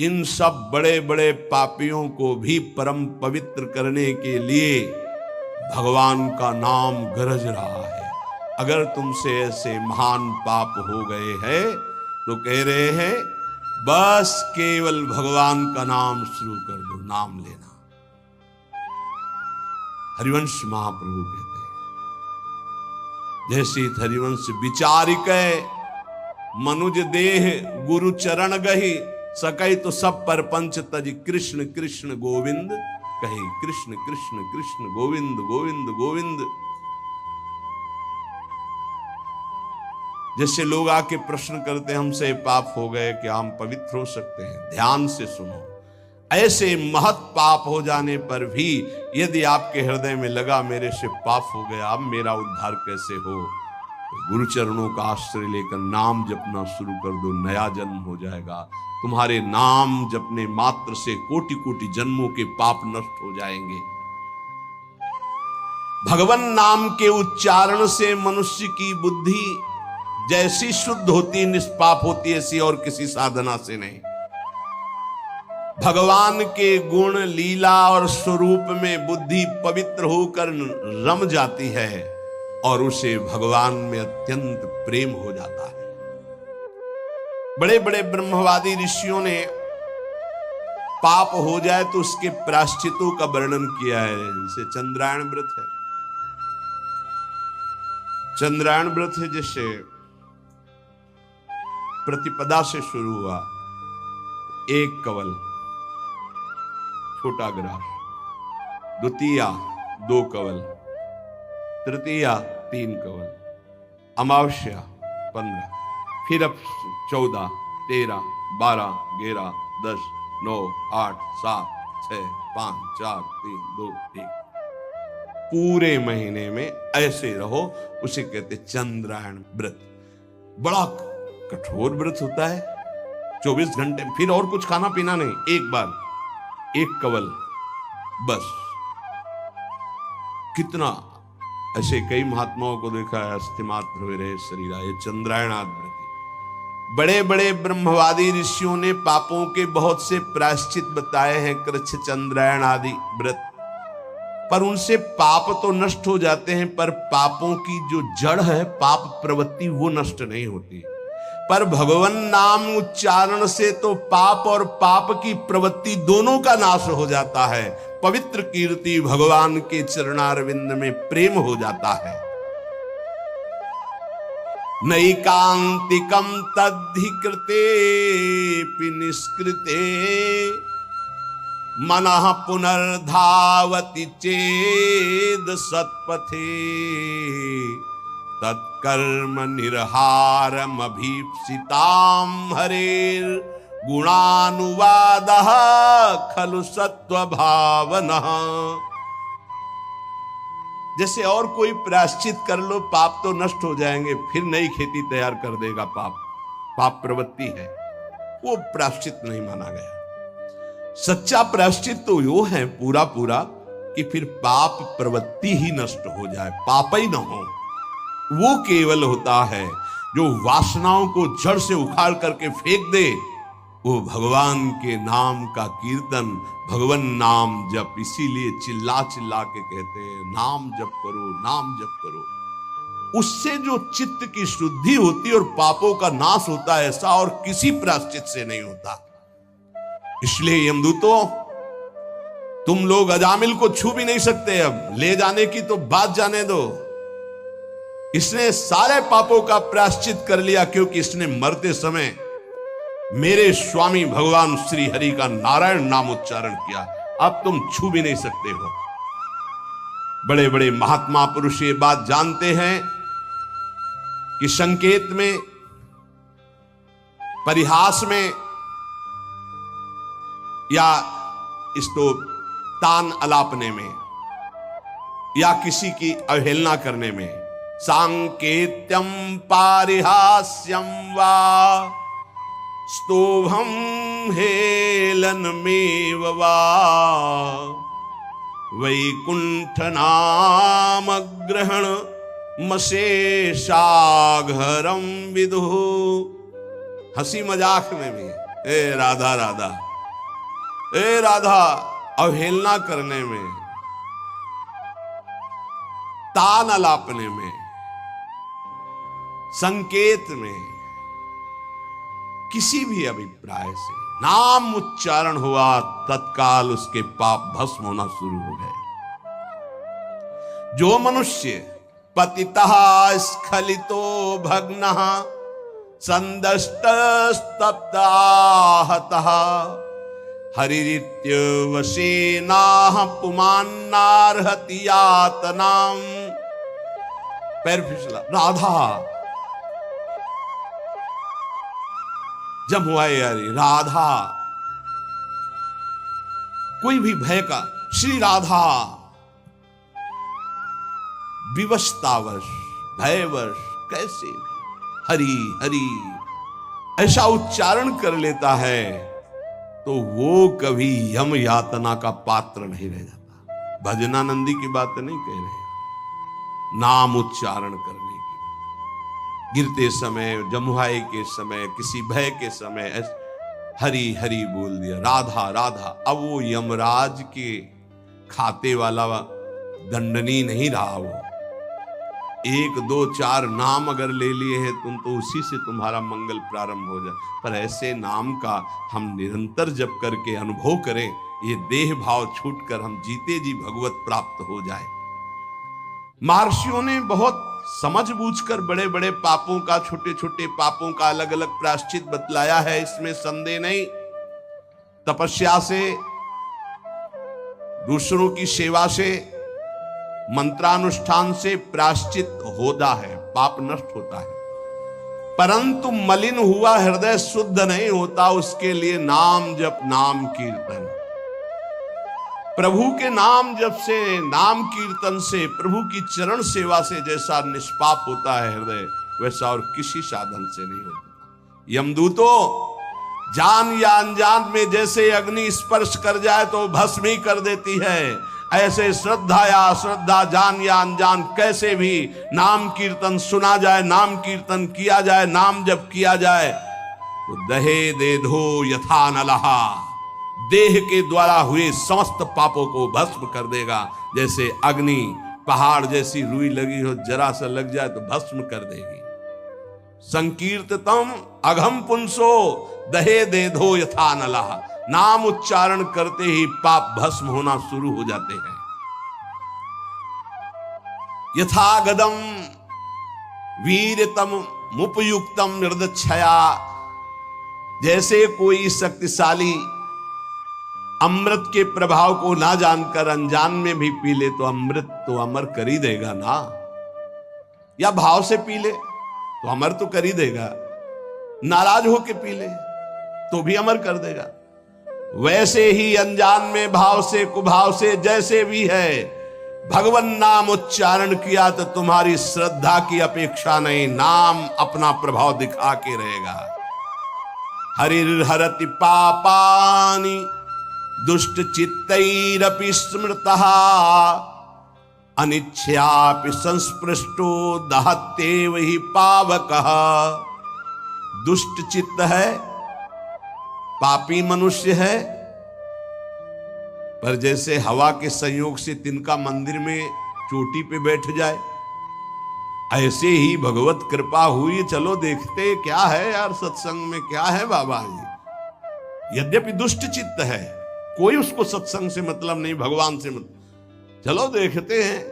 इन सब बड़े बड़े पापियों को भी परम पवित्र करने के लिए भगवान का नाम गरज रहा है। अगर तुमसे ऐसे महान पाप हो गए हैं तो कह रहे हैं बस केवल भगवान का नाम शुरू कर दो, नाम लेना। हरिवंश महाप्रभु कहते हैं जैसे हरिवंश विचारिक मनुज देह गुरु चरण गही सकै तो सब पर पंच तज कृष्ण कृष्ण गोविंद कहे। कृष्ण कृष्ण कृष्ण गोविंद गोविंद गोविंद। जैसे लोग आके प्रश्न करते हैं हमसे पाप हो गए, क्या हम पवित्र हो सकते हैं? ध्यान से सुनो, ऐसे महत पाप हो जाने पर भी यदि आपके हृदय में लगा मेरे से पाप हो गया, अब मेरा उद्धार कैसे हो, तो गुरु चरणों का आश्रय लेकर नाम जपना शुरू कर दो, नया जन्म हो जाएगा। तुम्हारे नाम जपने मात्र से कोटि कोटि जन्मों के पाप नष्ट हो जाएंगे। भगवान नाम के उच्चारण से मनुष्य की बुद्धि जैसी शुद्ध होती, निष्पाप होती, ऐसी और किसी साधना से नहीं। भगवान के गुण लीला और स्वरूप में बुद्धि पवित्र होकर रम जाती है और उसे भगवान में अत्यंत प्रेम हो जाता है। बड़े बड़े ब्रह्मवादी ऋषियों ने पाप हो जाए तो उसके प्रायश्चितों का वर्णन किया है। जैसे चंद्रायण व्रत है, चंद्रायण व्रत है जैसे प्रतिपदा से शुरू हुआ, एक कवल छोटा ग्रास, द्वितीया 2 कवल, तृतीया 3 कवल, अमावस्या 15, फिर अब 14, 13, 12, 11, 10, 9, 8, 7, 6, 5, 4, 3, 2, 1। पूरे महीने में ऐसे रहो, उसे कहते चंद्रायण व्रत। बड़ा कठोर व्रत होता है, 24 घंटे, फिर और कुछ खाना पीना नहीं, एक बार 1 कवल बस। कितना ऐसे कई महात्माओं को देखा है, अस्थिमात्र हुए रहे शरीरा, ये चंद्रायणाद व्रत। बड़े बड़े ब्रह्मवादी ऋषियों ने पापों के बहुत से प्रायश्चित बताए हैं, कृच्छ चंद्रायण आदि व्रत, पर उनसे पाप तो नष्ट हो जाते हैं, पर पापों की जो जड़ है, पाप प्रवृत्ति, वो नष्ट नहीं होती। पर भगवान नाम उच्चारण से तो पाप और पाप की प्रवृत्ति दोनों का नाश हो जाता है। पवित्र कीर्ति भगवान के चरणारविंद में प्रेम हो जाता है। नैकांतिकम तद्धि निष्कृते मनः पुनर्धावति चेद सत्पथे तत्कर्म निर्हारम अभीप्सिताम हरेर गुणानुवादः खलु सत्व भावनः। जैसे और कोई प्रायश्चित कर लो, पाप तो नष्ट हो जाएंगे, फिर नई खेती तैयार कर देगा पाप। पाप प्रवृत्ति है, वो प्रायश्चित नहीं माना गया। सच्चा प्रायश्चित तो यो है पूरा पूरा कि फिर पाप प्रवृत्ति ही नष्ट हो जाए, पाप ही न हो। वो केवल होता है जो वासनाओं को जड़ से उखाड़ करके फेंक दे, वो भगवान के नाम का कीर्तन, भगवान नाम जप। इसीलिए चिल्ला चिल्ला के कहते हैं नाम जप करो, नाम जप करो। उससे जो चित्त की शुद्धि होती है और पापों का नाश होता है, ऐसा और किसी प्रायश्चित से नहीं होता। इसलिए यमदूतों, तुम लोग अजामिल को छू भी नहीं सकते, अब ले जाने की तो बात जाने दो। इसने सारे पापों का प्रायश्चित कर लिया, क्योंकि इसने मरते समय मेरे स्वामी भगवान श्री हरि का नारायण नाम उच्चारण किया। अब तुम छू भी नहीं सकते हो। बड़े बड़े महात्मा पुरुष ये बात जानते हैं कि संकेत में, परिहास में या इसको तान अलापने में या किसी की अवहेलना करने में, सांकेत्यम पारिहास्यम वा स्तोभम हेलनमेव वा वैकुंठ नाम ग्रहण मशेषाघरम विदु। हंसी मजाक में भी ए राधा राधा, ए राधा, अवहेलना करने में, तान अलापने में, संकेत में, किसी भी अभिप्राय से नाम उच्चारण हुआ, तत्काल उसके पाप भस्म होना शुरू हो गए। जो मनुष्य पतितः स्खलितो भग्नः संदष्टस्तप्ताहतः हरिरित्यवशेनाह पुमान्नार्हति यातनाम। पैर फिसला, राधा जब हुआ यारी, राधा कोई भी भय का, श्री राधा विवशतावश, भयवश, कैसे भी हरि हरि ऐसा उच्चारण कर लेता है तो वो कभी यम यातना का पात्र नहीं रह जाता। भजनानंदी की बात नहीं कह रहे, नाम उच्चारण करने की, गिरते समय, जमुहाई के समय, किसी भय के समय हरि हरि बोल दिया, राधा राधा। अब वो यमराज के खाते वाला दंडनी नहीं रहा, वो 1 2 4 नाम अगर ले लिए हैं तुम तो उसी से तुम्हारा मंगल प्रारंभ हो जाए। पर ऐसे नाम का हम निरंतर जप करके अनुभव करें, ये देह भाव छूटकर हम जीते जी भगवत प्राप्त हो जाए। महर्षियों ने बहुत समझ बूझकर बड़े बड़े पापों का, छोटे छोटे पापों का अलग अलग प्रायश्चित बतलाया है, इसमें संदेह नहीं। तपस्या से, दूसरों की सेवा से, मंत्रानुष्ठान से प्रायश्चित होता है, पाप नष्ट होता है। परंतु मलिन हुआ हृदय शुद्ध नहीं होता, उसके लिए नाम जप, नाम कीर्तन, प्रभु के नाम जप से, नाम कीर्तन से, प्रभु की चरण सेवा से जैसा निष्पाप होता है हृदय, वैसा और किसी साधन से नहीं होता। यमदूतों जान या अनजान में जैसे अग्नि स्पर्श कर जाए तो भस्म ही कर देती है, ऐसे श्रद्धा या अश्रद्धा, जान या अनजान, कैसे भी नाम कीर्तन सुना जाए, नाम कीर्तन किया जाए, नाम जप किया जाए तो दहे दे धो यथा नलहा, देह के द्वारा हुए समस्त पापों को भस्म कर देगा। जैसे अग्नि पहाड़ जैसी रुई लगी हो, जरा सा लग जाए तो भस्म कर देगी। संकीर्ततम अघम पुंसो दहे दे धो यथा नलहा, नाम उच्चारण करते ही पाप भस्म होना शुरू हो जाते हैं। यथा गदम वीरतम मुपयुक्तम निर्दक्षया, जैसे कोई शक्तिशाली अमृत के प्रभाव को ना जानकर अनजान में भी पी ले तो अमृत तो अमर कर ही देगा ना, या भाव से पी ले तो अमर तो कर ही देगा, नाराज होके पी ले तो भी अमर कर देगा। वैसे ही अनजान में, भाव से, कुभाव से, जैसे भी है, भगवान नाम उच्चारण किया तो तुम्हारी श्रद्धा की अपेक्षा नहीं, नाम अपना प्रभाव दिखा के रहेगा। हरिर्हरति पापानि दुष्ट चित्तैरपि स्मृतः अनिच्छयापि संस्पृष्टो दहत्येव हि पावकः। दुष्ट चित्त है, पापी मनुष्य है, पर जैसे हवा के संयोग से तिनका मंदिर में चोटी पे बैठ जाए, ऐसे ही भगवत कृपा हुई, चलो देखते क्या है यार, सत्संग में क्या है बाबा जी। यद्यपि दुष्ट चित्त है, कोई उसको सत्संग से मतलब नहीं, भगवान से मतलब, चलो देखते हैं।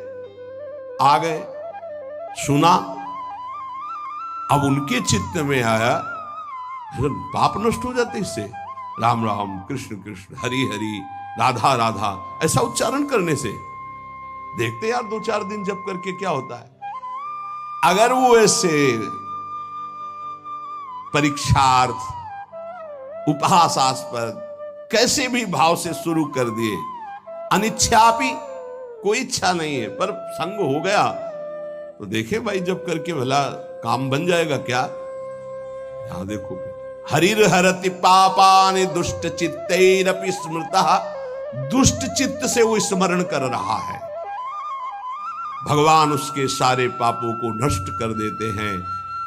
आ गए, सुना, अब उनके चित्त में आया, पाप नष्ट हो जाते इससे, राम राम कृष्ण कृष्ण हरि हरि राधा राधा ऐसा उच्चारण करने से। देखते यार 2-4 दिन जप करके क्या होता है। अगर वो ऐसे परीक्षार्थ, उपहासास्पद, कैसे भी भाव से शुरू कर दिए, अनिच्छापि, कोई इच्छा नहीं है पर संग हो गया, तो देखे भाई जप करके भला काम बन जाएगा क्या। यहां देखो, हरिर्हरति पापानि दुष्ट चित्तैरपि स्मृतः, दुष्ट चित्त से वो स्मरण कर रहा है, भगवान उसके सारे पापों को नष्ट कर देते हैं।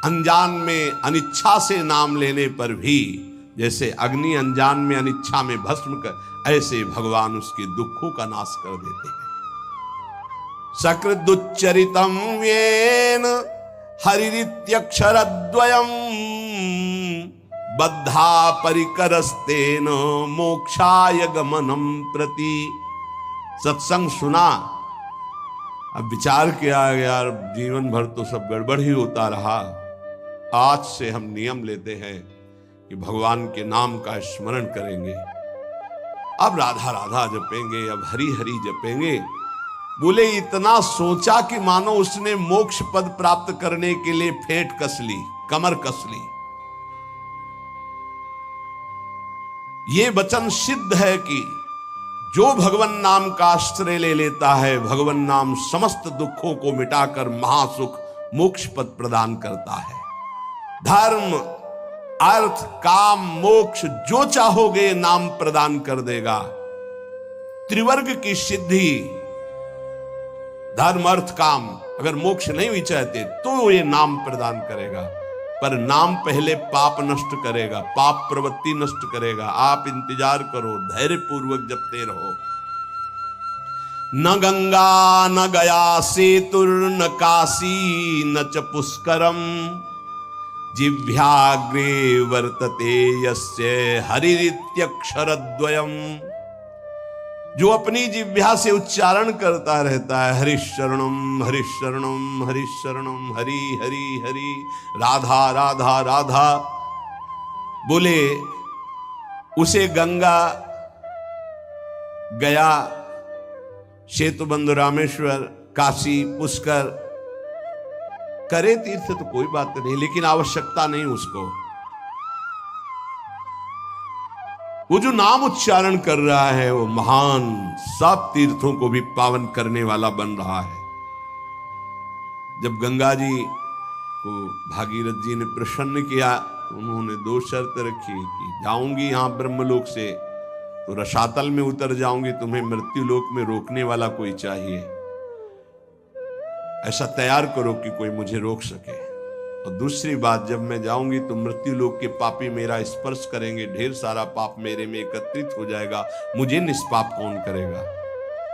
अनजान में, अनिच्छा से नाम लेने पर भी जैसे अग्नि अनजान में अनिच्छा में भस्म कर, ऐसे भगवान उसके दुखों का नाश कर देते हैं। सकृदुच्चरितम येन हरिरित्यक्षरद्वयम् बद्धा परिकरस्तेन मोक्षाय गमनम प्रति। सत्संग सुना, अब विचार किया यार जीवन भर तो सब गड़बड़ ही होता रहा, आज से हम नियम लेते हैं कि भगवान के नाम का स्मरण करेंगे, अब राधा राधा जपेंगे, अब हरि हरि जपेंगे। बोले इतना सोचा कि मानो उसने मोक्ष पद प्राप्त करने के लिए फेंट कस ली, कमर कस ली। ये वचन सिद्ध है कि जो भगवान नाम का आश्रय ले लेता है, भगवान नाम समस्त दुखों को मिटाकर महासुख मोक्ष पद प्रदान करता है। धर्म अर्थ काम मोक्ष जो चाहोगे नाम प्रदान कर देगा। त्रिवर्ग की सिद्धि धर्म अर्थ काम, अगर मोक्ष नहीं भी चाहते तो ये नाम प्रदान करेगा, पर नाम पहले पाप नष्ट करेगा, पाप प्रवृत्ति नष्ट करेगा। आप इंतजार करो, धैर्य पूर्वक जपते रहो। न गंगा न गया सेतुर न काशी न च पुष्करम जिह्वाग्रे वर्तते यस्य हरिरित्यक्षरद्वयम्। जो अपनी जिह्वा से उच्चारण करता रहता है हरिशरणम हरिशरणम हरिशरणम, हरि हरि हरि, राधा राधा राधा, बोले उसे गंगा गया सेतुबंध रामेश्वर काशी पुष्कर करे तीर्थ तो कोई बात नहीं, लेकिन आवश्यकता नहीं उसको। वो जो नाम उच्चारण कर रहा है वो महान सब तीर्थों को भी पावन करने वाला बन रहा है। जब गंगा जी को भागीरथ जी ने प्रसन्न किया तो उन्होंने दो शर्त रखी कि जाऊंगी यहां ब्रह्मलोक से तो रसातल में उतर जाऊंगी, तुम्हें मृत्यु लोक में रोकने वाला कोई चाहिए, ऐसा तैयार करो कि कोई मुझे रोक सके। और दूसरी बात, जब मैं जाऊंगी तो मृत्यु लोक के पापी मेरा स्पर्श करेंगे, ढेर सारा पाप मेरे में एकत्रित हो जाएगा, मुझे निष्पाप कौन करेगा।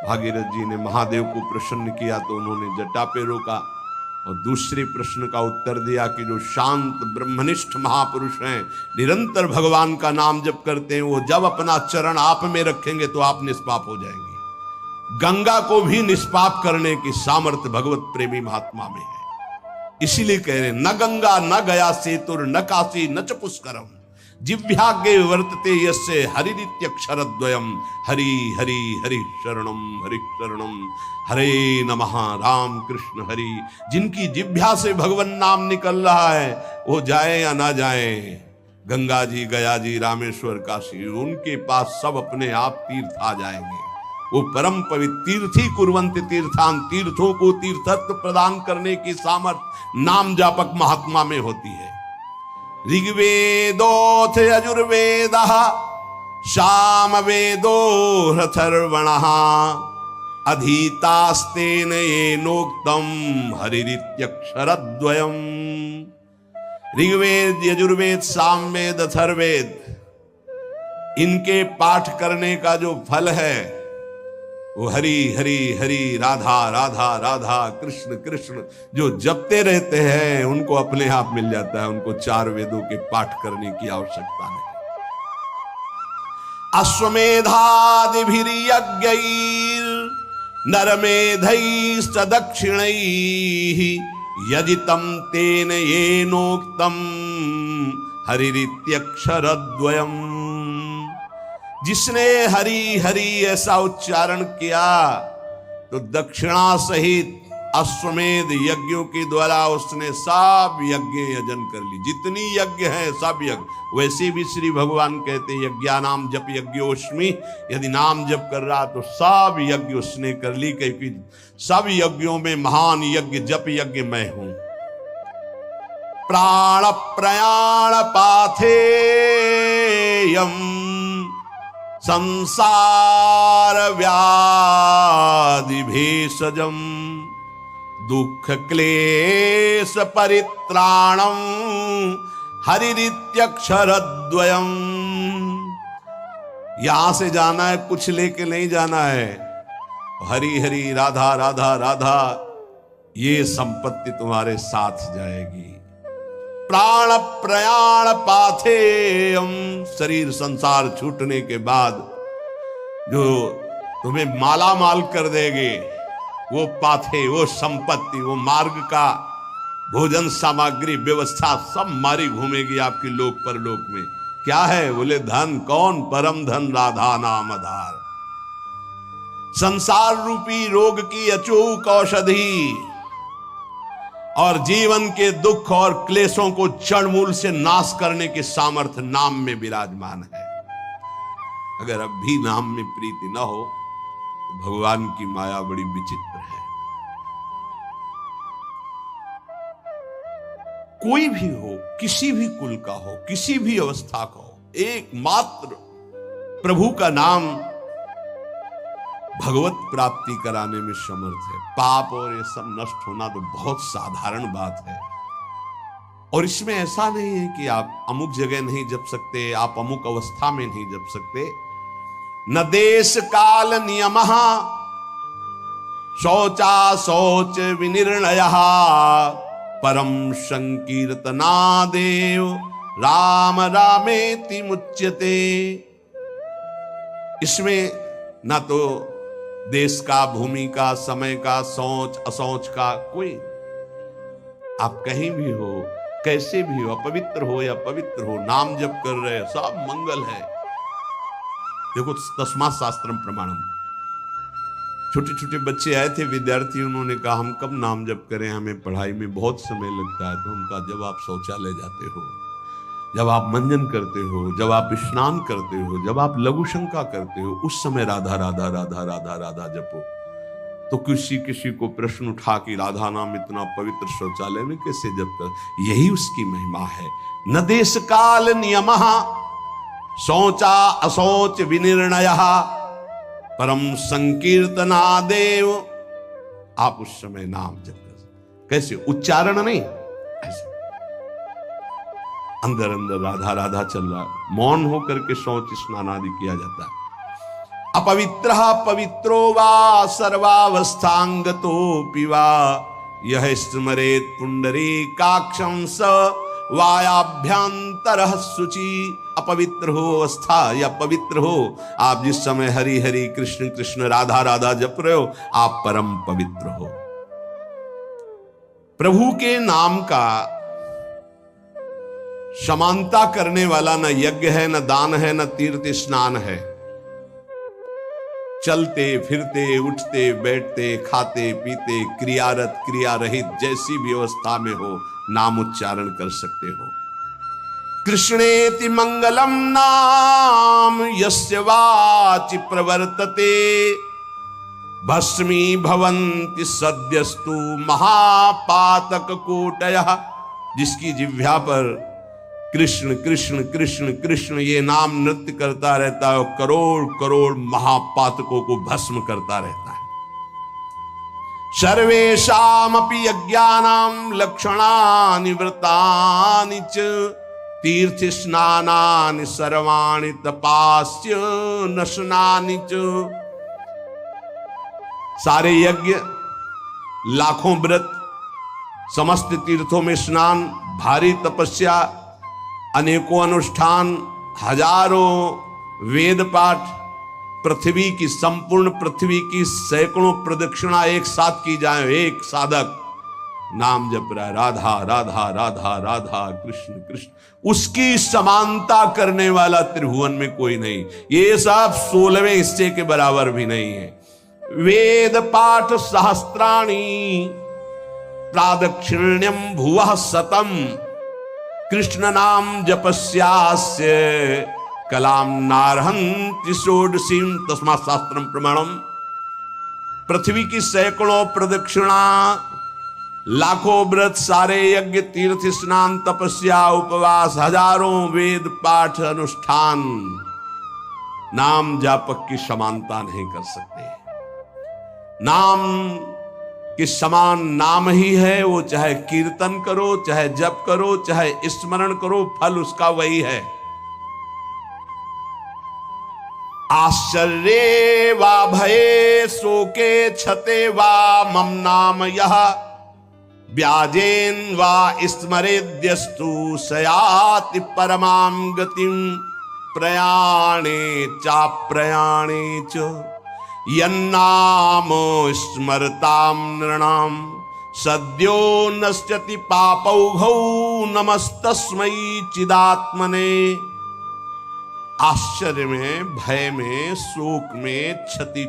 भागीरथ जी ने महादेव को प्रसन्न किया तो उन्होंने जटा पे रोका और दूसरे प्रश्न का उत्तर दिया कि जो शांत ब्रह्मनिष्ठ महापुरुष हैं, निरंतर भगवान का नाम जप करते हैं, वो जब अपना चरण आप में रखेंगे तो आप निष्पाप हो जाएंगे। गंगा को भी निष्पाप करने की सामर्थ्य भगवत प्रेमी महात्मा में है। इसीलिए कह रहे न गंगा न गया सेतुर न काशी न च पुष्करम जिह्वाग्रे वर्तते यस्य हरिरित्यक्षरद्वयम्। हरि हरि हरि शरणम हरे नमः। राम कृष्ण हरि। जिनकी जिह्वा से भगवान नाम निकल रहा है वो जाए या ना जाए, गंगा जी गया जी रामेश्वर काशी, उनके पास सब अपने आप तीर्थ आ जाएंगे। वो परम पवित्र तीर्थी कुर्वन्ति तीर्थान, तीर्थों को तीर्थत्व प्रदान करने की सामर्थ्य नाम जापक महात्मा में होती है। ऋग्वेदोथ यजुर्वेदः सामवेदो ह्यथर्वणः अधीतास्तेन येनोक्तम् हरिरित्यक्षरद्वयम्। ऋग्वेद यजुर्वेद सामवेद अथर्ववेद, इनके पाठ करने का जो फल है वो हरि हरि हरि, राधा राधा राधा, कृष्ण कृष्ण, जो जपते रहते हैं उनको अपने आप मिल जाता है। उनको चार वेदों के पाठ करने की आवश्यकता नहीं। अश्वमेधादिभिर्यज्ञैर् नरमेधैश्च दक्षिणैः यजितं तेन येनोक्तं हरिरित्यक्षरद्वयम्। जिसने हरि हरि ऐसा उच्चारण किया तो दक्षिणा सहित अश्वमेध यज्ञों के द्वारा उसने सब यज्ञ यजन कर ली। जितनी यज्ञ है सब यज्ञ। वैसे भी श्री भगवान कहते हैं यज्ञानाम जप यज्ञोस्मि, यदि नाम जप कर रहा तो सब यज्ञ उसने कर ली, क्योंकि सब यज्ञों में महान यज्ञ जप यज्ञ मैं हूं। प्राण प्रयाण पाथेयम संसार व्याधि भेषजम दुख क्लेश परित्राणम हरिरित्यक्षरद्वयम्। यहां से जाना है, कुछ लेके नहीं जाना है। हरि हरि राधा राधा राधा, ये संपत्ति तुम्हारे साथ जाएगी। प्राण प्रयाण पाथेयम, शरीर संसार छूटने के बाद जो तुम्हें माला माल कर देगे, वो पाथे, वो संपत्ति, वो मार्ग का भोजन सामग्री व्यवस्था सब मारी घूमेगी आपकी लोक परलोक में। क्या है? बोले धन। कौन? परम धन राधा नाम आधार। संसार रूपी रोग की अचूक औषधि और जीवन के दुख और क्लेशों को जड़ मूल से नाश करने के सामर्थ्य नाम में विराजमान है। अगर अब भी नाम में प्रीति न हो तो भगवान की माया बड़ी विचित्र है। कोई भी हो, किसी भी कुल का हो, किसी भी अवस्था का हो, एकमात्र प्रभु का नाम भगवत प्राप्ति कराने में समर्थ है। पाप और ये सब नष्ट होना तो बहुत साधारण बात है। और इसमें ऐसा नहीं है कि आप अमुक जगह नहीं जप सकते, आप अमुक अवस्था में नहीं जप सकते। न देश काल नियमः शौचा शौच विनिर्णयः परम संकीर्तनादेव राम रामेति मुच्यते। इसमें न तो देश का, भूमि का, समय का, सोच असोच का कोई, आप कहीं भी हो, कैसे भी हो, अपवित्र हो या पवित्र हो, नाम जप कर रहे, सब मंगल है। देखो तस्मात् शास्त्रम प्रमाणम। छोटे छोटे बच्चे आए थे, विद्यार्थी, उन्होंने कहा हम कब नाम जप करें, हमें पढ़ाई में बहुत समय लगता है। तो उनका, जब आप शौचालय जाते हो, जब आप मंजन करते हो, जब आप स्नान करते हो, जब आप लघु शंका करते हो, उस समय राधा राधा राधा राधा राधा जपो। तो किसी को प्रश्न उठा कि राधा नाम इतना पवित्र शौचालय में कैसे जप कर? यही उसकी महिमा है। न देश काल नियमः शौचा अशौच विनिर्णयः परम संकीर्तनादेव। आप उस समय नाम जप कर, कैसे? उच्चारण नहीं, ऐसे अंदर अंदर राधा राधा चल रहा, मौन होकर के शौच स्नान आदि किया जाता है। अपवित्रः पवित्रो वा सर्वावस्थांगतोऽपि वा यह स्मरेत् पुंडरीकाक्षं स वायाभ्यंतरः शुचि। अपवित्र हो अवस्था या पवित्र हो, आप जिस समय हरि हरि कृष्ण कृष्ण राधा राधा जप रहे हो, आप परम पवित्र हो। प्रभु के नाम का समानता करने वाला न यज्ञ है, न दान है, न तीर्थ स्नान है। चलते फिरते, उठते बैठते, खाते पीते, क्रियारत क्रिया रहित, जैसी भी अवस्था में हो, नाम उच्चारण कर सकते हो। कृष्णेति मंगलम नाम यस्य वाचि प्रवर्तते भस्मी भवन्ति सद्यस्तु महापातक कोटयः। जिसकी जिह्वा पर कृष्ण कृष्ण कृष्ण कृष्ण ये नाम नृत्य करता रहता है, करोड़ करोड़ महापातकों को भस्म करता रहता है। सर्वेषामपि यज्ञानां लक्षणानि व्रतानि च तीर्थ स्नानानि सर्वाणि तपास्य नशनानि च। सारे यज्ञ, लाखों व्रत, समस्त तीर्थों में स्नान, भारी तपस्या, अनेकों अनुष्ठान, हजारों वेद पाठ, पृथ्वी की, संपूर्ण पृथ्वी की सैकड़ों प्रदक्षिणा एक साथ की जाए। एक साधक नाम जप रहा है, राधा राधा राधा राधा कृष्ण कृष्ण, उसकी समानता करने वाला त्रिभुवन में कोई नहीं। ये सब 16वें हिस्से के बराबर भी नहीं है। वेद पाठ सहस्त्राणि प्रादक्षिण्यम भुवः शतम कृष्ण नाम जपस्यास्य कलाम नारहन्ति षोडशीं तस्मात् शास्त्रम प्रमाणम। पृथ्वी की सैकड़ों प्रदक्षिणा, लाखों व्रत, सारे यज्ञ, तीर्थ स्नान, तपस्या, उपवास, हजारों वेद पाठ अनुष्ठान नाम जापक की समानता नहीं कर सकते। नाम कि समान नाम ही है, वो चाहे कीर्तन करो, चाहे जप करो, चाहे स्मरण करो, फल उसका वही है। आश्चर्ये वा भये शोके क्षते वा मम नाम यः व्याजेन वा स्मरेद्यस्तु सयाति परमां गतिं प्रयाणे चाप्रयाणे च यन्नाम स्मरतां नृणां सद्यो नश्यति पापौघौ नमस्तस्मै चिदात्मने। आश्चर्य में, भय में, शोक में, क्षति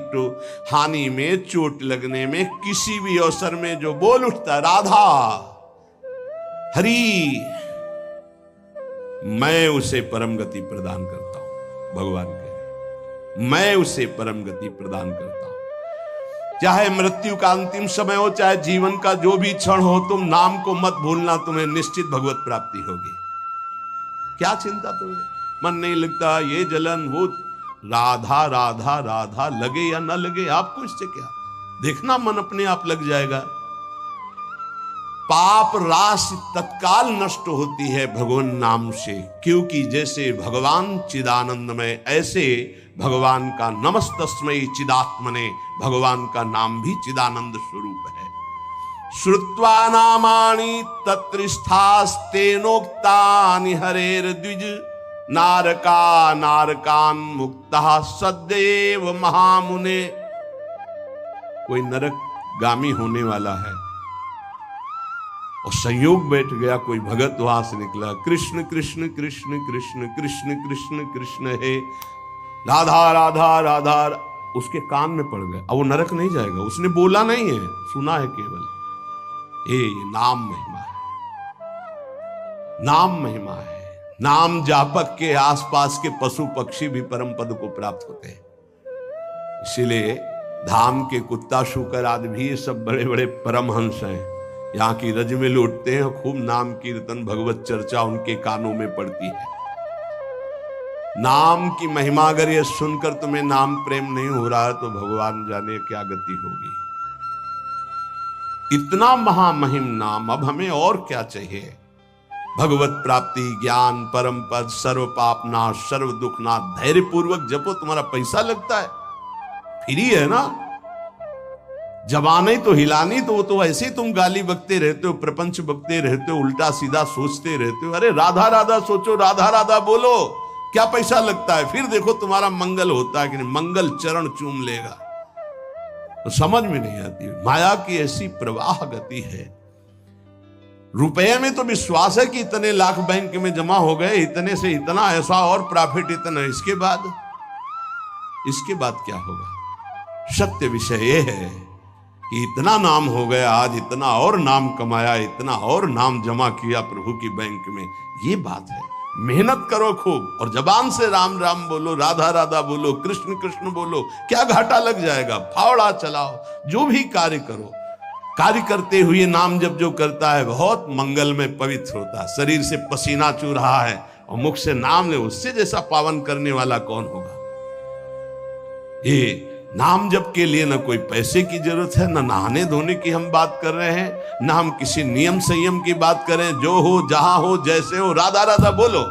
हानि में, चोट लगने में, किसी भी अवसर में जो बोल उठता राधा हरि, मैं उसे परम गति प्रदान करता हूं। भगवान कह मैं उसे परम गति प्रदान करता हूं। चाहे मृत्यु का अंतिम समय हो, चाहे जीवन का जो भी क्षण हो, तुम नाम को मत भूलना, तुम्हें निश्चित भगवत प्राप्ति होगी। क्या चिंता तुम्हें? मन नहीं लगता, ये जलन, वो राधा राधा राधा, लगे या ना लगे आपको इससे क्या, देखना मन अपने आप लग जाएगा। पाप राशि तत्काल नष्ट होती है भगवान नाम से, क्योंकि जैसे भगवान चिदानंदमय, ऐसे भगवान का नमस्तस्मै चिदात्मने, भगवान का नाम भी चिदानंद स्वरूप है। श्रुत्वा नामानि तत्रिष्ठास्तेनोक्तानि हरेर्द्विज नारका नारकान मुक्ता सदैव महामुने। कोई नरक गामी होने वाला है और संयोग बैठ गया, कोई भगत वहां से निकला, कृष्ण कृष्ण कृष्ण कृष्ण कृष्ण कृष्ण कृष्ण है, राधा राधा राधा, उसके कान में पड़ गया। अब वो नरक नहीं जाएगा, उसने बोला नहीं है, सुना है केवल। ये नाम महिमा है, नाम महिमा है। नाम जापक के आसपास के पशु पक्षी भी परम पद को प्राप्त होते हैं। इसीलिए धाम के कुत्ता शुकर आदि भी ये सब बड़े बड़े परमहंस हैं, यहाँ की रज में लौटते हैं, खूब नाम कीर्तन भगवत चर्चा उनके कानों में पड़ती है। नाम की महिमा अगर ये सुनकर तुम्हें नाम प्रेम नहीं हो रहा है तो भगवान जाने क्या गति होगी। इतना महामहिम नाम, अब हमें और क्या चाहिए? भगवत प्राप्ति, ज्ञान, परम पद, सर्व पाप नाश, सर्व दुख नाश। धैर्य पूर्वक जपो, तुम्हारा पैसा लगता है, फ्री है ना। जबानी तो हिलानी, तो वो तो ऐसे ही तुम गाली बकते रहते हो, प्रपंच बकते रहते हो, उल्टा सीधा सोचते रहते हो। अरे राधा राधा सोचो, राधा राधा बोलो, क्या पैसा लगता है? फिर देखो तुम्हारा मंगल होता है कि नहीं, मंगल चरण चूम लेगा। तो समझ में नहीं आती, माया की ऐसी प्रवाह गति है। रुपए में तो विश्वास है कि इतने लाख बैंक में जमा हो गए, इतने से इतना, ऐसा और प्रॉफिट इतना, इसके बाद क्या होगा? सत्य विषय यह है कि इतना नाम हो गया, आज इतना और नाम कमाया, इतना और नाम जमा किया प्रभु की बैंक में, ये बात है। मेहनत करो खूब और जबान से राम राम बोलो, राधा राधा बोलो, कृष्ण कृष्ण बोलो, क्या घाटा लग जाएगा? फावड़ा चलाओ, जो भी कार्य करो, कार्य करते हुए नाम जब जो करता है बहुत मंगल में पवित्र होता है। शरीर से पसीना चू रहा है और मुख से नाम ले, उससे जैसा पावन करने वाला कौन होगा? ये नाम जप के लिए न कोई पैसे की जरूरत है, न नहाने धोने की हम बात कर रहे हैं, न हम किसी नियम संयम की बात करें। जो हो, जहां हो, जैसे हो, राधा राधा बोलो।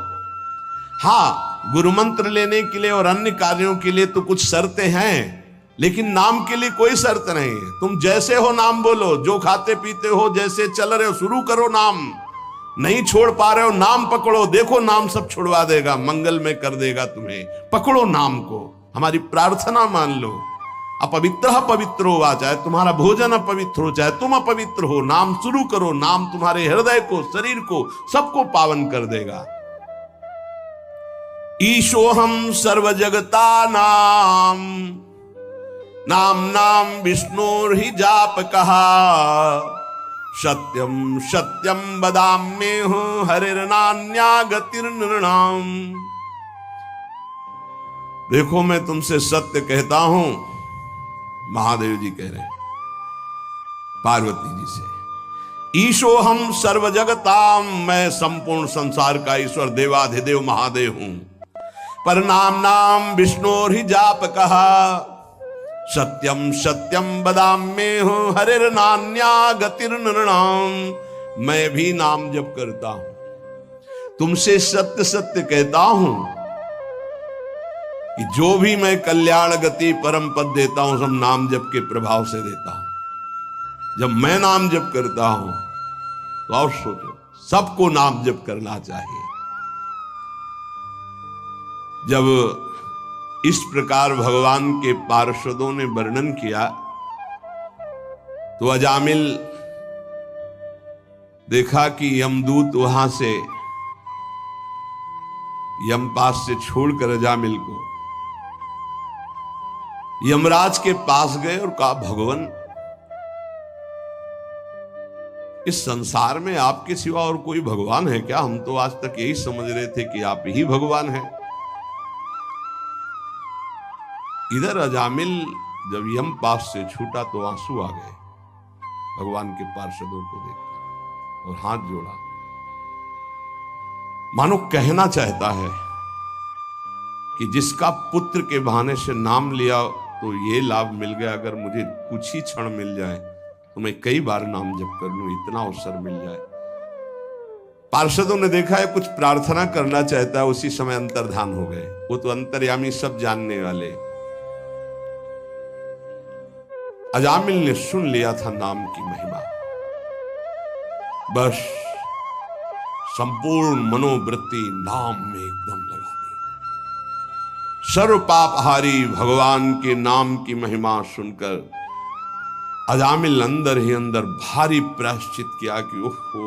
हाँ, गुरु मंत्र लेने के लिए और अन्य कार्यों के लिए तो कुछ शर्तें हैं, लेकिन नाम के लिए कोई शर्त नहीं है। तुम जैसे हो नाम बोलो, जो खाते पीते हो, जैसे चल रहे हो, शुरू करो नाम। नहीं छोड़ पा रहे हो, नाम पकड़ो, देखो नाम सब छुड़वा देगा, मंगल में कर देगा तुम्हें। पकड़ो नाम को, हमारी प्रार्थना मान लो। अपवित्र पवित्र हो, चाहे तुम्हारा भोजन अपवित्र हो, चाहे तुम अपवित्र हो, नाम शुरू करो। नाम तुम्हारे हृदय को, शरीर को, सबको पावन कर देगा। ईशोहम सर्व जगता नाम, नाम नाम विष्णुर्हि जाप कहा, सत्यम सत्यम वदाम्येहु हरिर्नान्या गतिर्नृणाम। देखो मैं तुमसे सत्य कहता हूं, महादेव जी कह रहे हैं पार्वती जी से। ईशोहम सर्व जगताम, मैं संपूर्ण संसार का ईश्वर देवाधिदेव महादेव हूं। पर नाम नाम विष्णुर्हि जाप कहा, सत्यम सत्यम वदाम्येह हरिर्नान्या गतिर्नृणाम। मैं भी नाम जप करता हूं, तुमसे सत्य सत्य कहता हूं कि जो भी मैं कल्याण गति परम पद देता हूं सब नाम जप के प्रभाव से देता हूं। जब मैं नाम जप करता हूं तो और सोचो, सबको नाम जप करना चाहिए। जब इस प्रकार भगवान के पार्षदों ने वर्णन किया तो अजामिल देखा कि यमदूत वहां से यमपास से छोड़कर अजामिल को यमराज के पास गए और कहा, भगवान इस संसार में आपके सिवा और कोई भगवान है क्या? हम तो आज तक यही समझ रहे थे कि आप ही भगवान हैं। इधर अजामिल जब यमपास से छूटा तो आंसू आ गए भगवान के पार्षदों को देखकर और हाथ जोड़ा, मानो कहना चाहता है कि जिसका पुत्र के बहाने से नाम लिया तो ये लाभ मिल गया, अगर मुझे कुछ ही क्षण मिल जाए तो मैं कई बार नाम जप कर लूं, इतना अवसर मिल जाए। पार्षदों ने देखा है कुछ प्रार्थना करना चाहता है, उसी समय अंतर्धान हो गए। वो तो अंतर्यामी, सब जानने वाले। अजामिल ने सुन लिया था नाम की महिमा, बस संपूर्ण मनोवृत्ति नाम में एकदम लगा दी। सर्व पापहारी भगवान के नाम की महिमा सुनकर अजामिल अंदर ही अंदर भारी प्रायश्चित किया कि ओहो,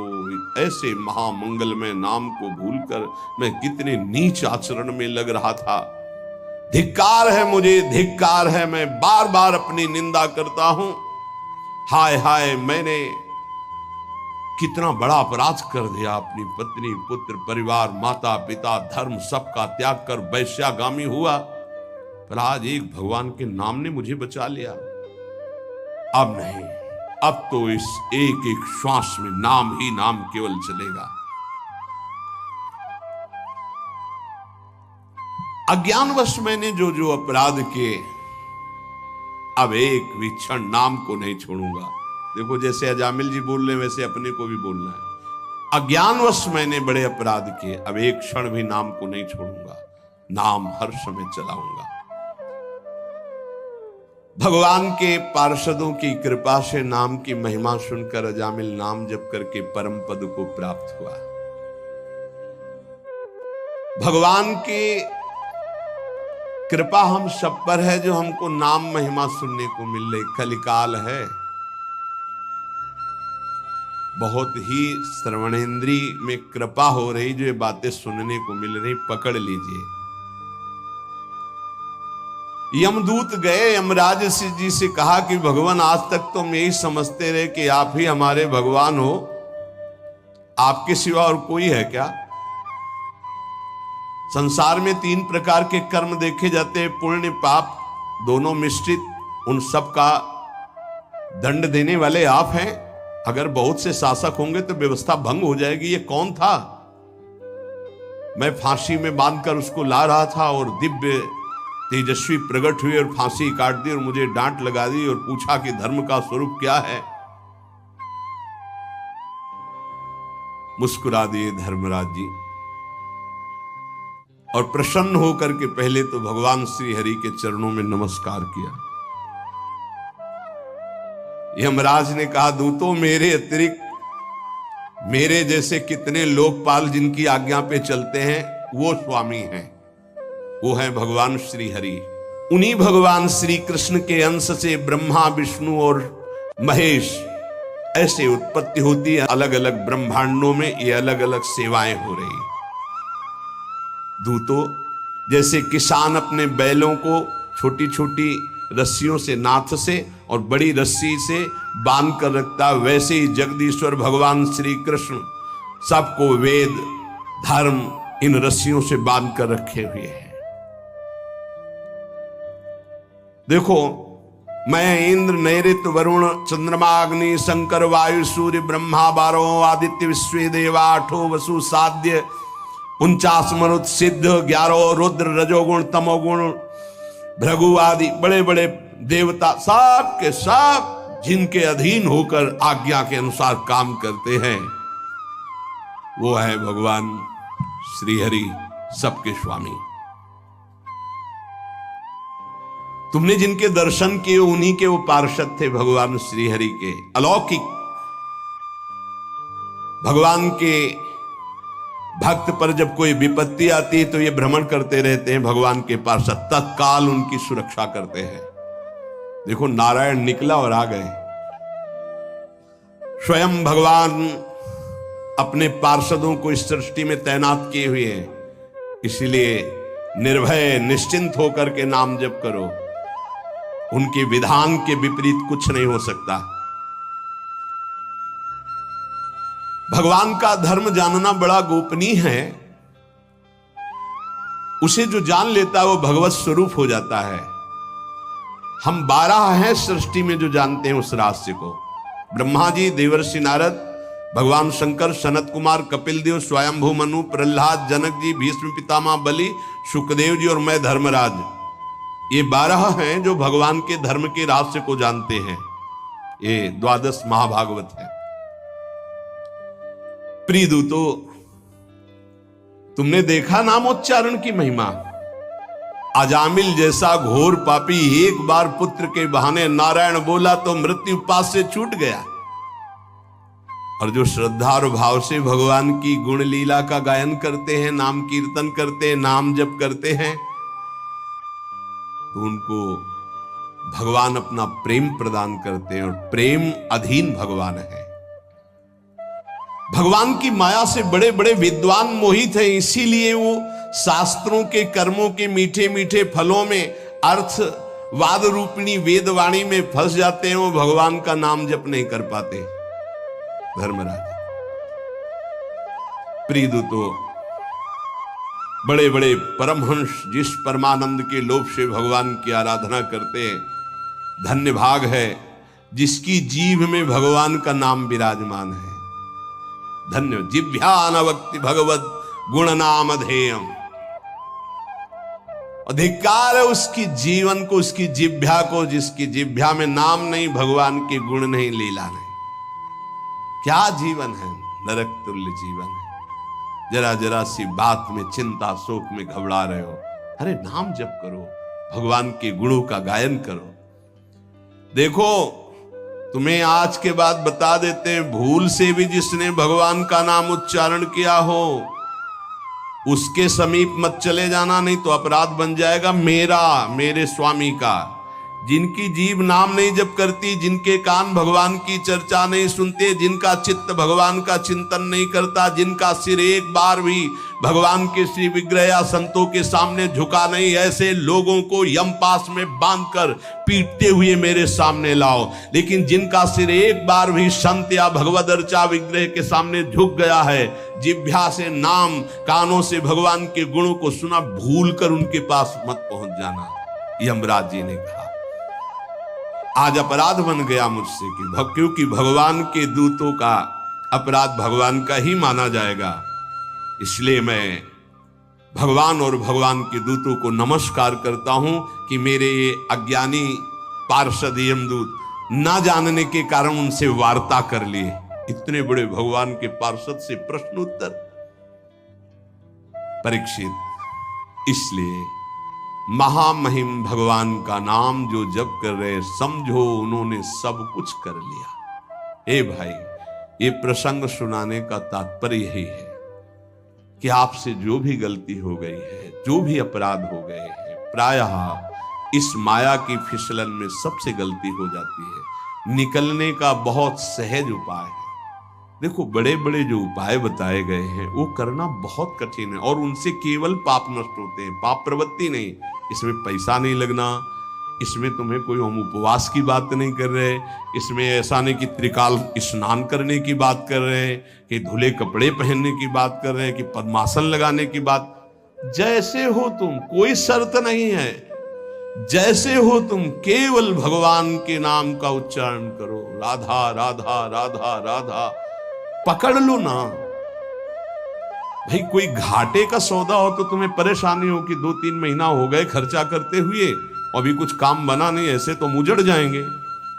ऐसे महामंगल में नाम को भूलकर मैं कितने नीच आचरण में लग रहा था। धिक्कार है मुझे, धिक्कार है, मैं बार बार अपनी निंदा करता हूं। हाय हाय, मैंने कितना बड़ा अपराध कर दिया। अपनी पत्नी, पुत्र, परिवार, माता पिता, धर्म सबका त्याग कर वैश्यागामी हुआ, पर आज एक भगवान के नाम ने मुझे बचा लिया। अब नहीं, अब तो इस एक एक श्वास में नाम ही नाम केवल चलेगा। अज्ञानवश मैंने जो जो अपराध किए, अब एक भी क्षण नाम को नहीं छोड़ूंगा। देखो, जैसे अजामिल जी बोल रहे वैसे अपने को भी बोलना है। अज्ञानवश मैंने बड़े अपराध किए, अब एक क्षण भी नाम को नहीं छोड़ूंगा, नाम हर समय चलाऊंगा। भगवान के पार्षदों की कृपा से नाम की महिमा सुनकर अजामिल नाम जप करके परम पद को प्राप्त हुआ। भगवान की कृपा हम सब पर है जो हमको नाम महिमा सुनने को मिल रही। कलिकाल है, बहुत ही श्रवणेंद्री में कृपा हो रही, जो ये बातें सुनने को मिल रही, पकड़ लीजिए। यमदूत गए, यमराज जी से कहा कि भगवान आज तक तो हम यही समझते रहे कि आप ही हमारे भगवान हो, आपके सिवा और कोई है क्या? संसार में 3 प्रकार के कर्म देखे जाते हैं, पुण्य पाप दोनों मिश्रित। उन सब का दंड देने वाले आप हैं। अगर बहुत से शासक होंगे तो व्यवस्था भंग हो जाएगी। ये कौन था? मैं फांसी में बांधकर उसको ला रहा था और दिव्य तेजस्वी प्रकट हुई और फांसी काट दी और मुझे डांट लगा दी और पूछा कि धर्म का स्वरूप क्या है। मुस्कुरा दिए धर्मराज जी और प्रसन्न होकर के पहले तो भगवान श्री हरि के चरणों में नमस्कार किया। यमराज ने कहा, दूतों मेरे अतिरिक्त मेरे जैसे कितने लोकपाल जिनकी आज्ञा पे चलते हैं वो स्वामी हैं, वो है भगवान श्री हरि। उन्हीं भगवान श्री कृष्ण के अंश से ब्रह्मा, विष्णु और महेश ऐसे उत्पत्ति होती है। अलग अलग ब्रह्मांडों में ये अलग अलग सेवाएं हो रही। दूतों, जैसे किसान अपने बैलों को छोटी छोटी रस्सियों से, नाथ से और बड़ी रस्सी से बांध कर रखता, वैसे ही जगदीश्वर भगवान श्री कृष्ण सबको वेद, धर्म इन रस्सियों से बांध कर रखे हुए हैं। देखो, मैं इंद्र, नैऋत्य, वरुण, चंद्रमा, अग्नि, शंकर, वायु, सूर्य, ब्रह्मा, 12 आदित्य, विश्व देवा, 8 वसु, साध्य, 49 मरुत, सिद्ध, 11 रुद्र, रजोगुण, तमोगुण, भृगु आदि बड़े बड़े देवता सब के सब जिनके अधीन होकर आज्ञा के अनुसार काम करते हैं, वो है भगवान श्रीहरि, सबके स्वामी। तुमने जिनके दर्शन किए उन्हीं के वो पार्षद थे भगवान श्रीहरि के, अलौकिक। भगवान के भक्त पर जब कोई विपत्ति आती है तो ये भ्रमण करते रहते हैं भगवान के पार्षद, तत्काल उनकी सुरक्षा करते हैं। देखो नारायण निकला और आ गए। स्वयं भगवान अपने पार्षदों को इस सृष्टि में तैनात किए हुए हैं, इसलिए निर्भय निश्चिंत होकर के नाम जप करो। उनके विधान के विपरीत कुछ नहीं हो सकता। भगवान का धर्म जानना बड़ा गोपनीय है। उसे जो जान लेता है वो भगवत स्वरूप हो जाता है। हम 12 हैं सृष्टि में जो जानते हैं उस रहस्य को। ब्रह्मा जी, देवर्षि नारद, भगवान शंकर, सनत कुमार, कपिल देव, स्वयंभू मनु, प्रहलाद, जनक जी, भीष्म पितामह बलि, सुखदेव जी और मैं धर्मराज। ये 12 हैं जो भगवान के धर्म के रहस्य को जानते हैं। ये 12 महाभागवत है। प्रिय दूतो, तुमने देखा नामोच्चारण की महिमा। अजामिल जैसा घोर पापी एक बार पुत्र के बहाने नारायण बोला तो मृत्यु पास से छूट गया। और जो श्रद्धा और भाव से भगवान की गुण लीला का गायन करते हैं, नाम कीर्तन करते हैं, नाम जप करते हैं, तो उनको भगवान अपना प्रेम प्रदान करते हैं। और प्रेम अधीन भगवान है। भगवान की माया से बड़े बड़े विद्वान मोहित हैं, इसीलिए वो शास्त्रों के कर्मों के मीठे मीठे फलों में, अर्थवाद रूपिणी वेदवाणी में फंस जाते हैं। वो भगवान का नाम जप नहीं कर पाते। धर्मराज, प्रिय दूतो, बड़े बड़े परमहंस जिस परमानंद के लोभ से भगवान की आराधना करते हैं, धन्य भाग है जिसकी जीभ में भगवान का नाम विराजमान है। धन्य जिभ्यानवक्ति भगवत गुण नाम अधेयम। अधिकार है उसकी जीवन को, उसकी जिभ्या को, जिसकी जिभ्या में नाम नहीं, भगवान के गुण नहीं, लीला नहीं। क्या जीवन है, नरक तुल्य जीवन है। जरा जरा सी बात में चिंता शोक में घबरा रहे हो, अरे नाम जप करो, भगवान के गुणों का गायन करो। देखो, तुम्हें आज के बाद बता देते हैं, भूल से भी जिसने भगवान का नाम उच्चारण किया हो उसके समीप मत चले जाना, नहीं तो अपराध बन जाएगा मेरा, मेरे स्वामी का। जिनकी जीभ नाम नहीं जप करती, जिनके कान भगवान की चर्चा नहीं सुनते, जिनका चित्त भगवान का चिंतन नहीं करता, जिनका सिर एक बार भी भगवान के श्री विग्रह या संतों के सामने झुका नहीं, ऐसे लोगों को यमपास में बांधकर पीटते हुए मेरे सामने लाओ। लेकिन जिनका सिर एक बार भी संत या भगवद अर्चा विग्रह के सामने झुक गया है, जिह्वा से नाम, कानों से भगवान के गुणों को सुना, भूल कर उनके पास मत पहुंच जाना, यमराज जी ने कहा। आज अपराध बन गया मुझसे क्योंकि भगवान के दूतों का अपराध भगवान का ही माना जाएगा। इसलिए मैं भगवान और भगवान के दूतों को नमस्कार करता हूं कि मेरे ये अज्ञानी पार्षद यमदूत ना जानने के कारण उनसे वार्ता कर लिए। इतने बड़े भगवान के पार्षद से प्रश्नोत्तर। परीक्षित, इसलिए महामहिम भगवान का नाम जो जप कर रहे, समझो उन्होंने सब कुछ कर लिया। ए भाई, ये प्रसंग सुनाने का तात्पर्य यही है कि आपसे जो भी गलती हो गई है, जो भी अपराध हो गए हैं, प्रायः इस माया की फिसलन में सबसे गलती हो जाती है। निकलने का बहुत सहज उपाय है। देखो, बड़े बड़े जो उपाय बताए गए हैं वो करना बहुत कठिन है और उनसे केवल पाप नष्ट होते हैं, पाप प्रवृत्ति नहीं। इसमें पैसा नहीं लगना, इसमें तुम्हें कोई हम उपवास की बात नहीं कर रहे, इसमें ऐसा नहीं कि त्रिकाल स्नान करने की बात कर रहे हैं, कि धुले कपड़े पहनने की बात कर रहे हैं, कि पद्मासन लगाने की बात। जैसे हो तुम, कोई शर्त नहीं है। जैसे हो तुम, केवल भगवान के नाम का उच्चारण करो, राधा राधा राधा राधा, पकड़ लो ना भाई। कोई घाटे का सौदा हो तो तुम्हें परेशानी हो कि 2-3 महीना हो गए खर्चा करते हुए, अभी कुछ काम बना नहीं, ऐसे तो मुजड़ जाएंगे,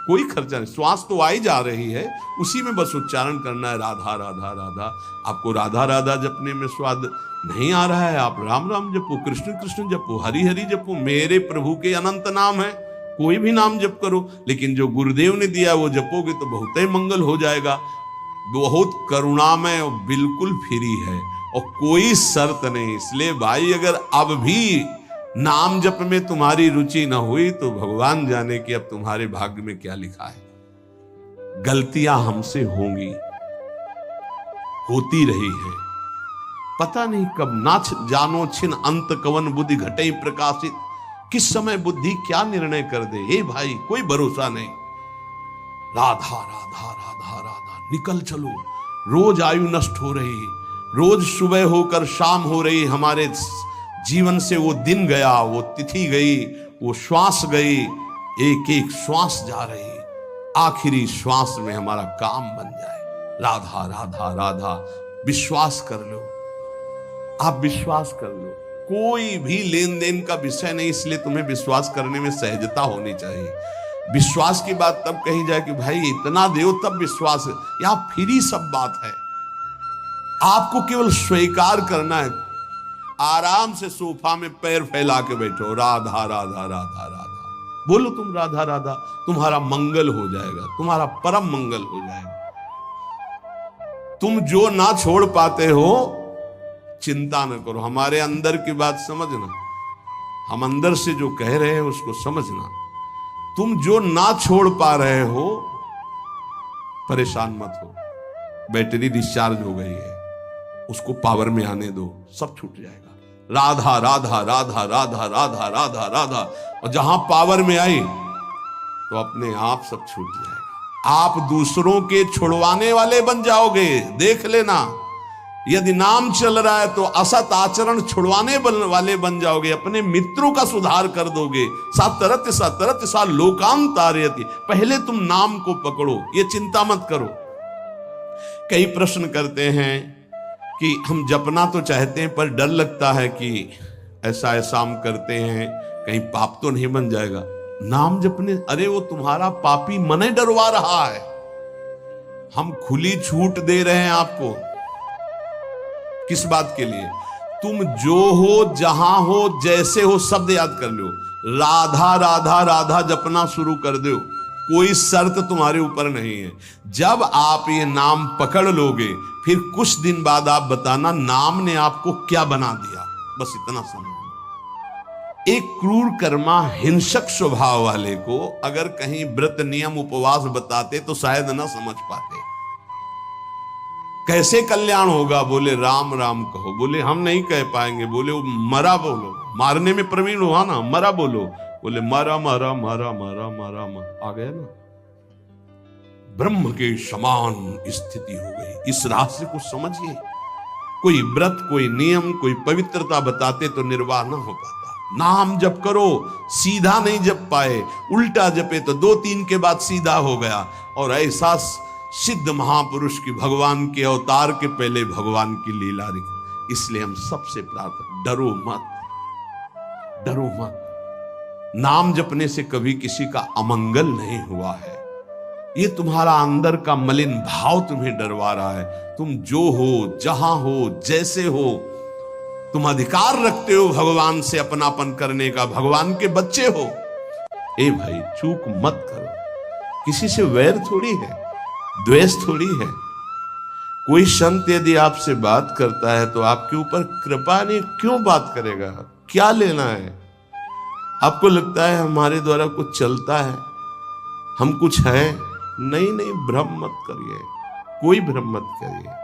कोई खर्चा नहीं, श्वास तो आई जा रही है, उसी में बस उच्चारण करना है राधा राधा राधा। आपको राधा राधा जपने में स्वाद नहीं आ रहा है, आप राम राम जपो, कृष्ण कृष्ण जपो, हरि हरि जपो, मेरे प्रभु के अनंत नाम है, कोई भी नाम जप करो, लेकिन जो गुरुदेव ने दिया वो जपोगे तो बहुत ही मंगल हो जाएगा। बहुत करुणामय और बिल्कुल फ्री है और कोई शर्त नहीं। इसलिए भाई अगर अब भी नाम जप में तुम्हारी रुचि न हुई तो भगवान जाने कि अब तुम्हारे भाग्य में क्या लिखा है। गलतियां हमसे होंगी, होती रही है, पता नहीं कब नाच जानो छिन अंत कवन बुद्धि घटे प्रकाशित, किस समय बुद्धि क्या निर्णय कर दे, हे भाई कोई भरोसा नहीं। राधा राधा राधा राधा निकल चलो, रोज आयु नष्ट हो रही, रोज सुबह होकर शाम हो रही, हमारे जीवन से वो दिन गया, वो तिथि गई, वो श्वास गई, एक एक श्वास जा रही, आखिरी श्वास में हमारा काम बन जाए। राधा राधा राधा विश्वास कर लो, आप विश्वास कर लो, कोई भी लेन देन का विषय नहीं, इसलिए तुम्हें विश्वास करने में सहजता होनी चाहिए। विश्वास की बात तब कही जाए कि भाई इतना दो तब विश्वास है, यहां फ्री सब बात है, आपको केवल स्वीकार करना है। आराम से सोफा में पैर फैला के बैठो, राधा राधा राधा राधा बोलो, तुम राधा राधा, तुम्हारा मंगल हो जाएगा, तुम्हारा परम मंगल हो जाएगा। तुम जो ना छोड़ पाते हो चिंता न करो, हमारे अंदर की बात समझना, हम अंदर से जो कह रहे हैं उसको समझना। तुम जो ना छोड़ पा रहे हो परेशान मत हो, बैटरी डिस्चार्ज हो गई है, उसको पावर में आने दो, सब छूट जाएगा। राधा राधा राधा राधा राधा राधा राधा, और जहां पावर में आई तो अपने आप सब छूट जाएगा। आप दूसरों के छुड़वाने वाले बन जाओगे, देख लेना। यदि नाम चल रहा है तो असत आचरण छुड़वाने वाले बन जाओगे, अपने मित्रों का सुधार कर दोगे। सातरत सा लोकांतारयति, पहले तुम नाम को पकड़ो, ये चिंता मत करो। कई प्रश्न करते हैं कि हम जपना तो चाहते हैं पर डर लगता है कि ऐसा ऐसा हम करते हैं कहीं पाप तो नहीं बन जाएगा। नाम जपने, अरे वो तुम्हारा पापी मन डरवा रहा है, हम खुली छूट दे रहे हैं आपको। किस बात के लिए? तुम जो हो, जहां हो, जैसे हो, शब्द याद कर लो, राधा राधा राधा जपना शुरू कर दो, कोई शर्त तुम्हारे ऊपर नहीं है। जब आप ये नाम पकड़ लोगे फिर कुछ दिन बाद आप बताना नाम ने आपको क्या बना दिया, बस इतना समझ। एक क्रूर कर्मा हिंसक स्वभाव वाले को अगर कहीं व्रत नियम उपवास बताते तो शायद ना समझ पाते। कैसे कल्याण होगा? बोले राम राम कहो, बोले हम नहीं कह पाएंगे, बोले वो मरा बोलो, मारने में प्रवीण हुआ ना, मरा बोलो, बोले मरा मरा मरा मरा मरा आ गया ना, ब्रह्म के समान स्थिति हो गई। इस रहस्य को समझिए। कोई व्रत, कोई नियम, कोई पवित्रता बताते तो निर्वाह ना हो पाता। नाम जप करो, सीधा नहीं जप पाए, उल्टा जपे तो 2-3 के बाद सीधा हो गया। और ऐसा सिद्ध महापुरुष की भगवान के अवतार के पहले भगवान की लीला रखी। इसलिए हम सबसे प्रार्थना, डरो मत, डरो मत। नाम जपने से कभी किसी का अमंगल नहीं हुआ है। ये तुम्हारा अंदर का मलिन भाव तुम्हें डरवा रहा है। तुम जो हो, जहां हो, जैसे हो, तुम अधिकार रखते हो भगवान से अपनापन करने का, भगवान के बच्चे हो। ए भाई चूक मत करो, किसी से वैर थोड़ी है, द्वेष थोड़ी है। कोई संत यदि आपसे बात करता है तो आपके ऊपर कृपा नहीं, क्यों बात करेगा? क्या लेना है? आपको लगता है हमारे द्वारा कुछ चलता है, हम कुछ है? नहीं नहीं, भ्रम मत करिए, कोई भ्रम मत करिए।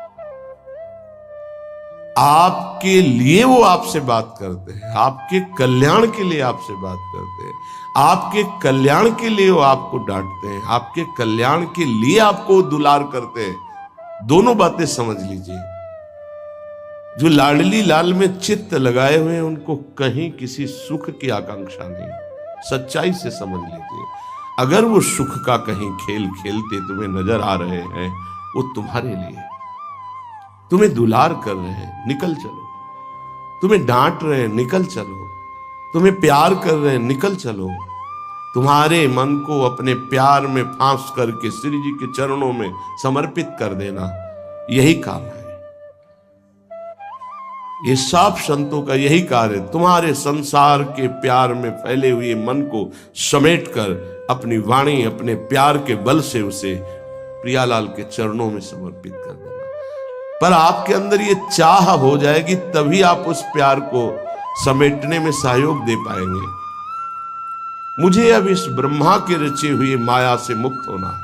आपके लिए वो आपसे बात करते हैं, आपके कल्याण के लिए आपसे बात करते हैं, आपके कल्याण के लिए वो आपको डांटते हैं, आपके कल्याण के लिए आपको दुलार करते हैं। दोनों बातें समझ लीजिए। जो लाडली लाल में चित्त लगाए हुए हैं उनको कहीं किसी सुख की आकांक्षा नहीं, सच्चाई से समझ लीजिए। अगर वो सुख का कहीं खेल खेलते तुम्हें नजर आ रहे हैं, वो तुम्हारे लिए, तुम्हें दुलार कर रहे हैं, निकल चलो। तुम्हें डांट रहे हैं, निकल चलो। तुम्हें प्यार कर रहे हैं, निकल चलो। तुम्हारे मन को अपने प्यार में फांस करके श्री जी के चरणों में समर्पित कर देना, यही काम है। ये सब संतों का यही कार्य है। तुम्हारे संसार के प्यार में फैले हुए मन को समेटकर अपनी वाणी, अपने प्यार के बल से उसे प्रियालाल के चरणों में समर्पित कर देना। पर आपके अंदर ये चाह हो जाएगी, तभी आप उस प्यार को समेटने में सहयोग दे पाएंगे। मुझे अब इस ब्रह्मा के रचे हुए माया से मुक्त होना है।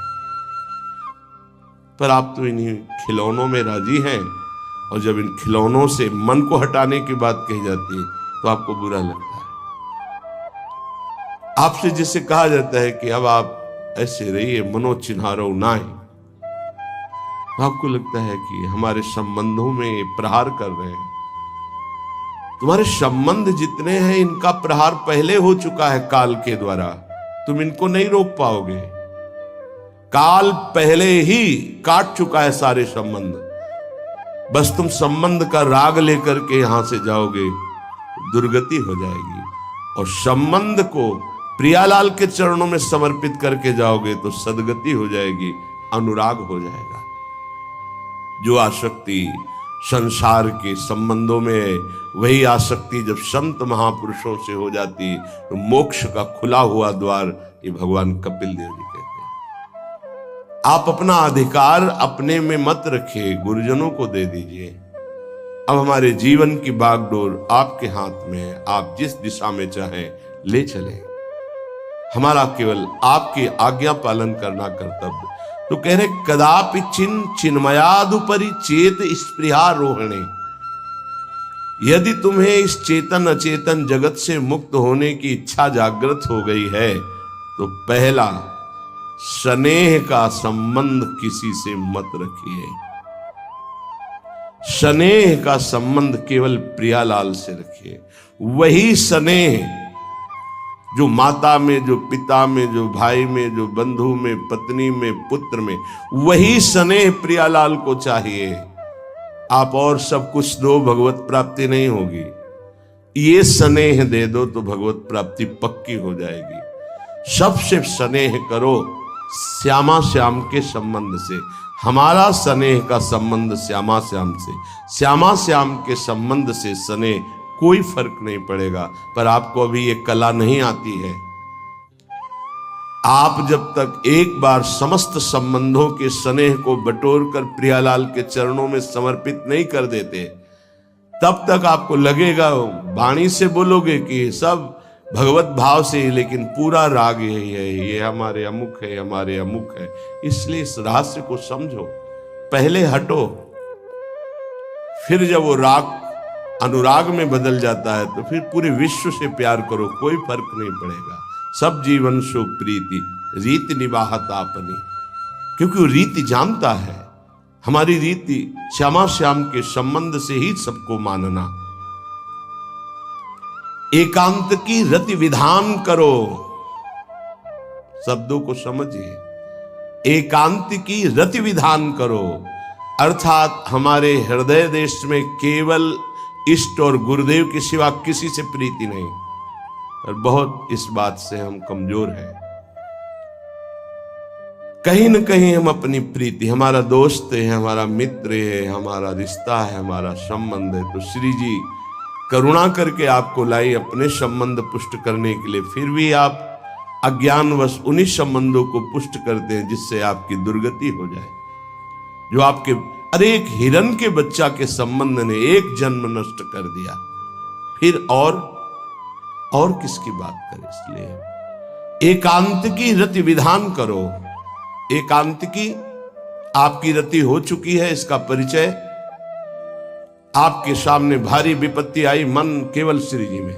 पर आप तो इन्हीं खिलौनों में राजी हैं, और जब इन खिलौनों से मन को हटाने की बात कही जाती है तो आपको बुरा लगता है। आपसे जिससे कहा जाता है कि अब आप ऐसे रहिए, मनो चिन्हारो नाय, आपको लगता है कि हमारे संबंधों में ये प्रहार कर रहे हैं। तुम्हारे संबंध जितने हैं इनका प्रहार पहले हो चुका है काल के द्वारा, तुम इनको नहीं रोक पाओगे। काल पहले ही काट चुका है सारे संबंध। बस तुम संबंध का राग लेकर के यहां से जाओगे, दुर्गति हो जाएगी। और संबंध को प्रियालाल के चरणों में समर्पित करके जाओगे तो सदगति हो जाएगी, अनुराग हो जाएगा। जो आसक्ति संसार के संबंधों में है, वही आसक्ति जब संत महापुरुषों से हो जाती तो मोक्ष का खुला हुआ द्वार, ये भगवान कपिल देव जी कहते हैं। आप अपना अधिकार अपने में मत रखिए, गुरुजनों को दे दीजिए। अब हमारे जीवन की बागडोर आपके हाथ में है, आप जिस दिशा में चाहें ले चलें। हमारा केवल आपकी आज्ञा पालन करना कर्तव्य। तो कह रहे कदापि चिन्मयादुपरि चेत स्पृहा रोहिणे। यदि तुम्हें इस चेतन अचेतन जगत से मुक्त होने की इच्छा जागृत हो गई है तो पहला, स्नेह का संबंध किसी से मत रखिए। स्नेह का संबंध केवल प्रियालाल से रखिए। वही स्नेह जो माता में, जो पिता में, जो भाई में, जो बंधु में, पत्नी में, पुत्र में, वही स्नेह प्रियालाल को चाहिए। आप और सब कुछ दो, भगवत प्राप्ति नहीं होगी। ये स्नेह दे दो तो भगवत प्राप्ति पक्की हो जाएगी। सबसे स्नेह करो श्यामा श्याम के संबंध से। हमारा स्नेह का संबंध श्यामा श्याम से, श्यामा श्याम के संबंध से स्नेह कोई फर्क नहीं पड़ेगा। पर आपको अभी ये कला नहीं आती है। आप जब तक एक बार समस्त संबंधों के स्नेह को बटोर कर प्रियालाल के चरणों में समर्पित नहीं कर देते, तब तक आपको लगेगा, वाणी से बोलोगे कि सब भगवत भाव से, लेकिन पूरा राग यही है, ये हमारे अमुक है, हमारे अमुक है। इसलिए इस रहस्य को समझो, पहले हटो, फिर जब वो राग अनुराग में बदल जाता है तो फिर पूरे विश्व से प्यार करो, कोई फर्क नहीं पड़ेगा। सब जीवन सो प्रीति रीति निवाहत आपनी, क्योंकि वो रीति जानता है। हमारी रीति श्यामा श्याम के संबंध से ही सबको मानना। एकांत की रति विधान करो, शब्दों को समझिए। एकांत की रति विधान करो, अर्थात हमारे हृदय देश में केवल इष्ट और गुरुदेव के सिवा किसी से प्रीति नहीं। और बहुत इस बात से हम कमजोर हैं। कहीं न कहीं हम अपनी प्रीति, हमारा दोस्त है, हमारा मित्र है, हमारा रिश्ता है, हमारा संबंध है, तो श्री जी करुणा करके आपको लाई अपने संबंध पुष्ट करने के लिए। फिर भी आप अज्ञानवश उन्हीं संबंधों को पुष्ट करते हैं जिससे आपकी दुर्गति हो जाए। जो आपके, अरे एक हिरण के बच्चा के संबंध ने एक जन्म नष्ट कर दिया, फिर और किसकी बात करें। इसलिए एकांत की रति विधान करो। एकांत की आपकी रति हो चुकी है, इसका परिचय। आपके सामने भारी विपत्ति आई, मन केवल श्री जी में,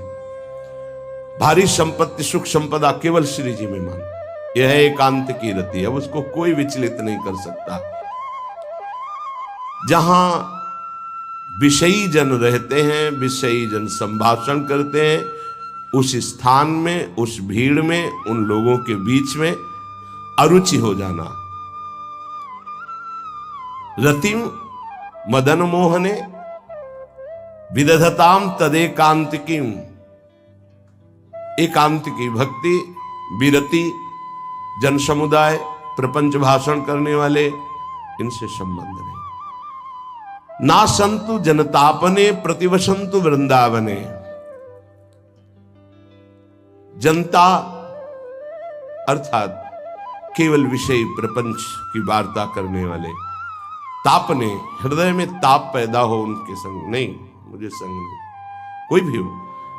भारी संपत्ति सुख संपदा केवल श्री जी में मन, यह है एकांत की रति। अब उसको कोई विचलित नहीं कर सकता। जहां विषयी जन रहते हैं, विषयी जन संभाषण करते हैं, उस स्थान में, उस भीड़ में, उन लोगों के बीच में अरुचि हो जाना। रतिम मदन मोहने विदधताम तदेकांतिकीम। एकांत की भक्ति, विरति, जन समुदाय, प्रपंच भाषण करने वाले, इनसे संबंध नहीं। ना संतु जनतापने प्रतिवसंतु वृंदावने। जनता अर्थात केवल विषय प्रपंच की वार्ता करने वाले, तापने, हृदय में ताप पैदा हो उनके संग नहीं, मुझे संग नहीं। कोई भी हो,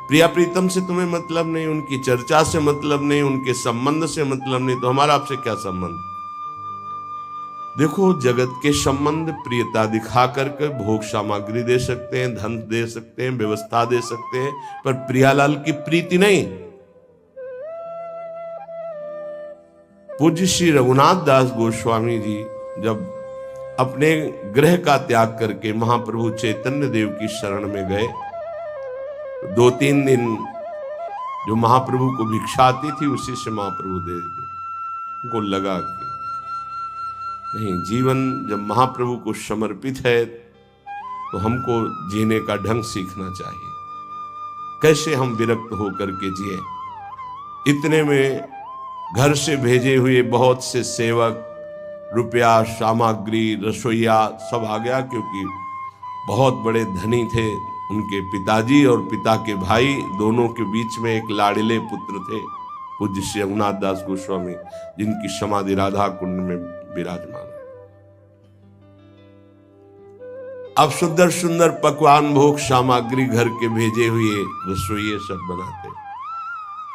प्रिया प्रीतम से तुम्हें मतलब नहीं, उनकी चर्चा से मतलब नहीं, उनके संबंध से मतलब नहीं, तो हमारा आपसे क्या संबंध। देखो, जगत के संबंध प्रियता दिखा करके भोग सामग्री दे सकते हैं, धन दे सकते हैं, व्यवस्था दे सकते हैं, पर प्रियालाल की प्रीति नहीं। पूज्य श्री रघुनाथ दास गोस्वामी जी जब अपने गृह का त्याग करके महाप्रभु चैतन्य देव की शरण में गए, तो 2-3 दिन जो महाप्रभु को भिक्षा आती थी उसी से महाप्रभु दे देते। उनको लगा कि नहीं, जीवन जब महाप्रभु को समर्पित है तो हमको जीने का ढंग सीखना चाहिए। कैसे हम विरक्त होकर के जिए। इतने में घर से भेजे हुए बहुत से सेवक, रुपया, सामग्री, रसोईया सब आ गया, क्योंकि बहुत बड़े धनी थे उनके पिताजी और पिता के भाई, दोनों के बीच में एक लाड़िले पुत्र थे पूज्य श्री रघुनाथ दास गोस्वामी, जिनकी समाधि राधा कुंड में विराजमान है। अब सुंदर सुंदर पकवान, भोग सामग्री घर के भेजे हुए रसोइये सब बनाते,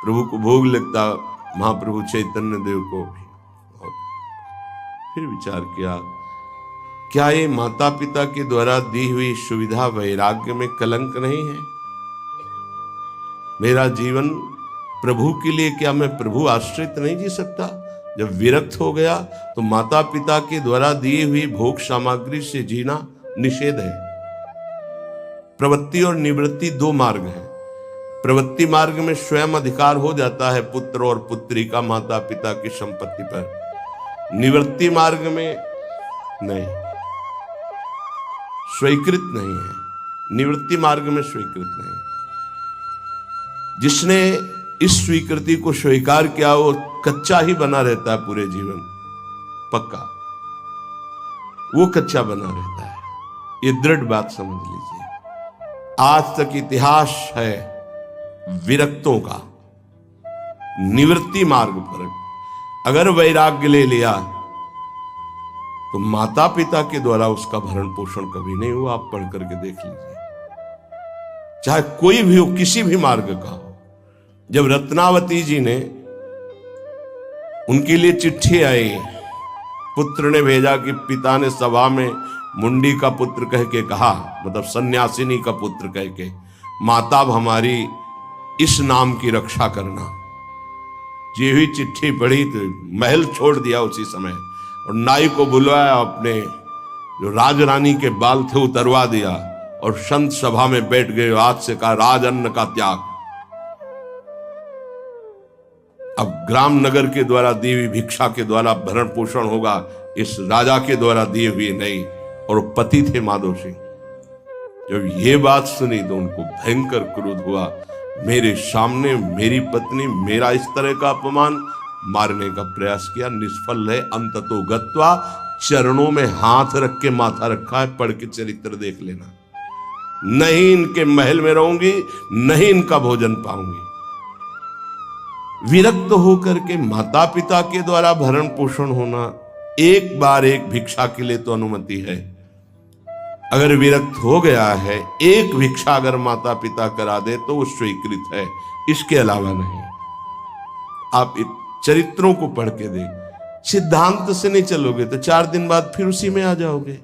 प्रभु को भोग लगता, महाप्रभु चैतन्य देव को भी। फिर विचार किया, क्या ये माता पिता के द्वारा दी हुई सुविधा वैराग्य में कलंक नहीं है? मेरा जीवन प्रभु के लिए, क्या मैं प्रभु आश्रित नहीं जी सकता? जब विरक्त हो गया तो माता पिता के द्वारा दी हुई भोग सामग्री से जीना निषेध है। प्रवृत्ति और निवृत्ति 2 मार्ग हैं। प्रवृत्ति मार्ग में स्वयं अधिकार हो जाता है पुत्र और पुत्री का माता पिता की संपत्ति पर, निवृत्ति मार्ग में नहीं, स्वीकृत नहीं है। निवृत्ति मार्ग में स्वीकृत नहीं। जिसने इस स्वीकृति को स्वीकार किया वो कच्चा ही बना रहता है पूरे जीवन, पक्का वो कच्चा बना रहता है। ये दृढ़ बात समझ लीजिए। आज तक इतिहास है विरक्तों का। निवृत्ति मार्ग पर अगर वैराग्य ले लिया तो माता पिता के द्वारा उसका भरण पोषण कभी नहीं हुआ। आप पढ़ करके देख लीजिए, चाहे कोई भी हो, किसी भी मार्ग का हो। जब रत्नावती जी ने, उनके लिए चिट्ठी आई, पुत्र ने भेजा कि पिता ने सभा में मुंडी का पुत्र कह के कहा, मतलब सन्यासिनी का पुत्र कह के, माता हमारी इस नाम की रक्षा करना। ये हुई चिट्ठी पढ़ी तो महल छोड़ दिया उसी समय, और नाई को बुलवाया, अपने जो राजरानी के बाल थे उतरवा दिया, और संत सभा में बैठ गए। आज से कहा राज अन्न का त्याग। अब ग्राम नगर के द्वारा दी हुई भिक्षा के द्वारा भरण पोषण होगा, इस राजा के द्वारा दिए हुए नहीं। और पति थे माधव सिंह। जब ये बात सुनी तो उनको भयंकर क्रोध हुआ। मेरे सामने मेरी पत्नी, मेरा इस तरह का अपमान, मारने का प्रयास किया, निष्फल है। अंततो गत्वा, चरणों में हाथ रख के माथा रखा है, पढ़ के चरित्र देख लेना। नहीं इनके महल में रहूंगी, नहीं इनका भोजन पाऊंगी। विरक्त होकर के माता पिता के द्वारा भरण पोषण होना, एक बार एक भिक्षा के लिए तो अनुमति है। अगर विरक्त हो गया है, एक भिक्षा अगर माता पिता करा दे तो वो स्वीकृत है, इसके अलावा नहीं। आप चरित्रों को पढ़ के देख, सिद्धांत से नहीं चलोगे तो 4 दिन बाद फिर उसी में आ जाओगे।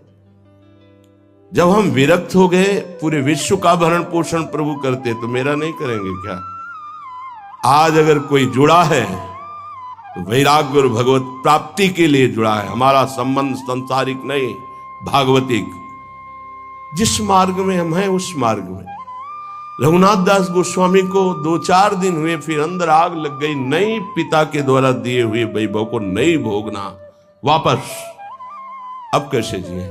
जब हम विरक्त हो गए, पूरे विश्व का भरण पोषण प्रभु करते, तो मेरा नहीं करेंगे क्या? आज अगर कोई जुड़ा है तो वैराग्य और भगवत प्राप्ति के लिए जुड़ा है। हमारा संबंध संसारिक नहीं, भागवतिक। जिस मार्ग में हम हैं उस मार्ग में। रघुनाथ दास गोस्वामी को 2-4 दिन हुए, फिर अंदर आग लग गई। नहीं, पिता के द्वारा दिए हुए वैभव को नहीं भोगना, वापस। अब कैसे जिए?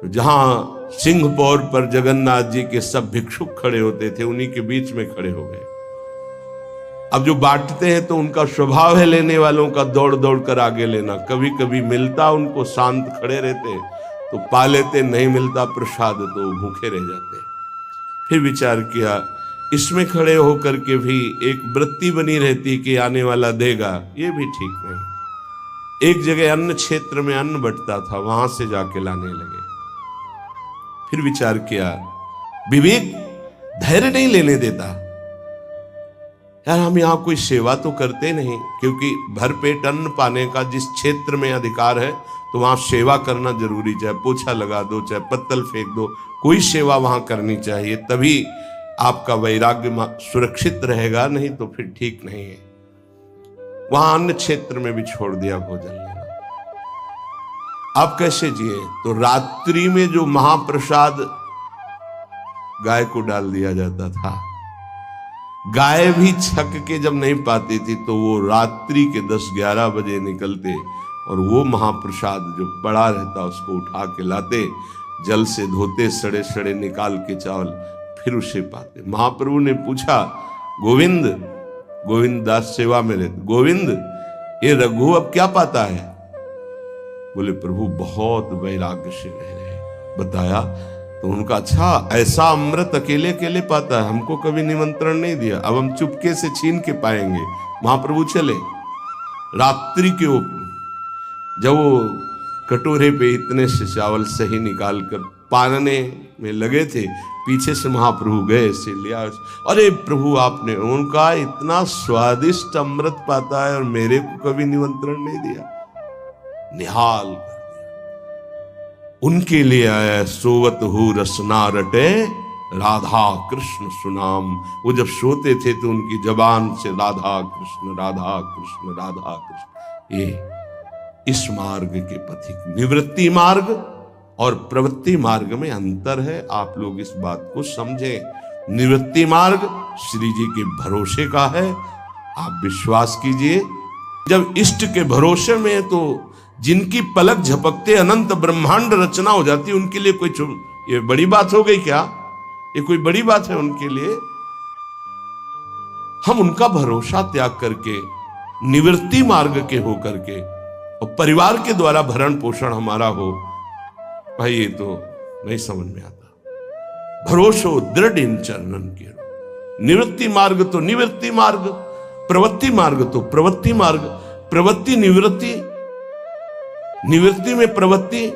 जहां सिंहपौर पर जगन्नाथ जी के सब भिक्षुक खड़े होते थे, उन्हीं के बीच में खड़े हो गए। अब जो बांटते हैं तो उनका स्वभाव है लेने वालों का दौड़ दौड़ कर आगे लेना। कभी कभी मिलता उनको, शांत खड़े रहते तो पा लेते, नहीं मिलता प्रसाद तो भूखे रह जाते। फिर विचार किया, इसमें खड़े होकर के भी एक वृत्ति बनी रहती कि आने वाला देगा, ये भी ठीक नहीं। एक जगह अन्न क्षेत्र में अन्न बंटता था, वहां से जाके लाने लगे। फिर विचार किया, विवेक धैर्य नहीं लेने देता। यार हम यहां कोई सेवा तो करते नहीं, क्योंकि भरपेट अन्न पाने का जिस क्षेत्र में अधिकार है तो वहां सेवा करना जरूरी, चाहे पोछा लगा दो, चाहे पत्तल फेंक दो, कोई सेवा वहां करनी चाहिए, तभी आपका वैराग्य सुरक्षित रहेगा, नहीं तो फिर ठीक नहीं है। वहां अन्य क्षेत्र में भी छोड़ दिया भोजन लेना। आप कैसे जिए? तो रात्रि में जो महाप्रसाद गाय को डाल दिया जाता था, गाय भी छक के जब नहीं पाती थी तो वो रात्रि के 10-11 बजे निकलते और वो महाप्रसाद जो पड़ा रहता उसको उठा के लाते, जल से धोते, सड़े सड़े निकाल के चावल, फिर उसे पाते। महाप्रभु ने पूछा, गोविंद, गोविंद दास सेवा में रहते, गोविंद ये रघु अब क्या पाता है? बोले प्रभु बहुत वैराग्य से रह रहे। बताया तो उनका, अच्छा ऐसा अमृत अकेले अकेले पाता है, हमको कभी निमंत्रण नहीं दिया, अब हम चुपके से छीन के पाएंगे। महाप्रभु चले रात्रि के जब वो कटोरे पे इतने से चावल सही निकाल कर पानने में लगे थे, पीछे से महाप्रभु गए से लिया। अरे प्रभु आपने, उनका इतना स्वादिष्ट अमृत पाता है और मेरे को कभी निमंत्रण नहीं दिया। निहाल उनके लिए आया, सोवत हूँ रसना रटे राधा कृष्ण सुनाम। वो जब सोते थे तो उनकी जबान से राधा कृष्ण राधा कृष्ण राधा कृष्ण। ये इस मार्ग के पथिक, निवृत्ति मार्ग और प्रवृत्ति मार्ग में अंतर है, आप लोग इस बात को समझें। निवृत्ति मार्ग श्री जी के भरोसे का है, आप विश्वास कीजिए। जब इष्ट के भरोसे में है तो जिनकी पलक झपकते अनंत ब्रह्मांड रचना हो जाती, उनके लिए कोई ये बड़ी बात हो गई क्या? ये कोई बड़ी बात है उनके लिए? हम उनका भरोसा त्याग करके निवृत्ति मार्ग के हो करके और परिवार के द्वारा भरण पोषण हमारा हो, भाई ये तो नहीं समझ में आता। भरोसो दृढ़ इन चरणन के। निवृत्ति मार्ग तो निवृत्ति मार्ग, प्रवृत्ति मार्ग तो प्रवृत्ति मार्ग। प्रवृत्ति निवृत्ति, निवृत्ति में प्रवृत्ति,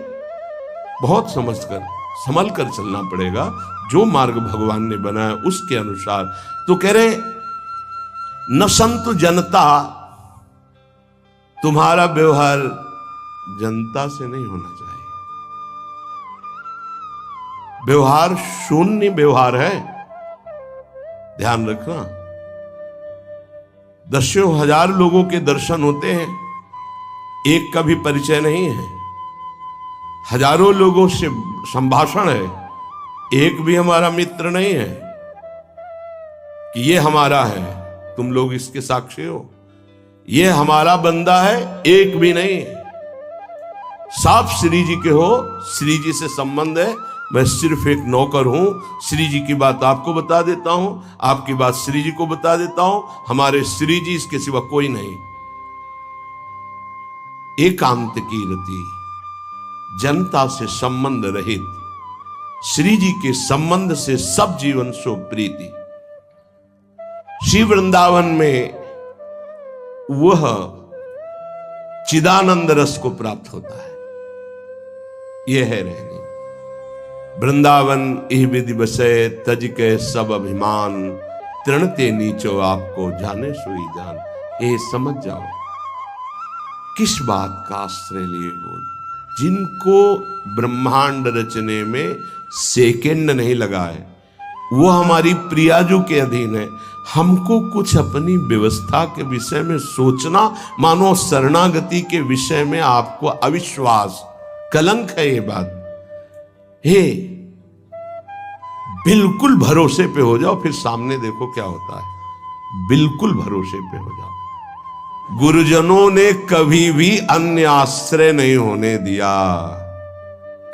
बहुत समझकर संभल कर चलना पड़ेगा। जो मार्ग भगवान ने बनाया उसके अनुसार। तो कह रहे न संतु जनता, तुम्हारा व्यवहार जनता से नहीं होना चाहिए। व्यवहार शून्य व्यवहार है, ध्यान रखना। दसियों हजार लोगों के दर्शन होते हैं, एक का भी परिचय नहीं है। हजारों लोगों से संभाषण है, एक भी हमारा मित्र नहीं है कि ये हमारा है, तुम लोग इसके साक्षी हो। ये हमारा बंदा है, एक भी नहीं है। साफ श्री जी के हो, श्री जी से संबंध है, मैं सिर्फ एक नौकर हूं। श्री जी की बात आपको बता देता हूं, आपकी बात श्री जी को बता देता हूं। हमारे श्री जी, इसके सिवा कोई नहीं। एकांत की रति, जनता से संबंध रहित, श्री जी के संबंध से सब जीवन सो प्रीति। श्री वृंदावन में वह चिदानंद रस को प्राप्त होता है। यह है रहनी। वृंदावन इह विधि बसे, तज के सब अभिमान, तृणते नीचो आपको जाने सोई जान। ये समझ जाओ किस बात का आश्रय लिए हो। जिनको ब्रह्मांड रचने में सेकेंड नहीं लगा है, वो हमारी प्रियाजू के अधीन है। हमको कुछ अपनी व्यवस्था के विषय में सोचना, मानो शरणागति के विषय में आपको अविश्वास, कलंक है ये बात। हे, बिल्कुल भरोसे पे हो जाओ, फिर सामने देखो क्या होता है। बिल्कुल भरोसे पे हो जाओ। गुरुजनों ने कभी भी अन्य आश्रय नहीं होने दिया,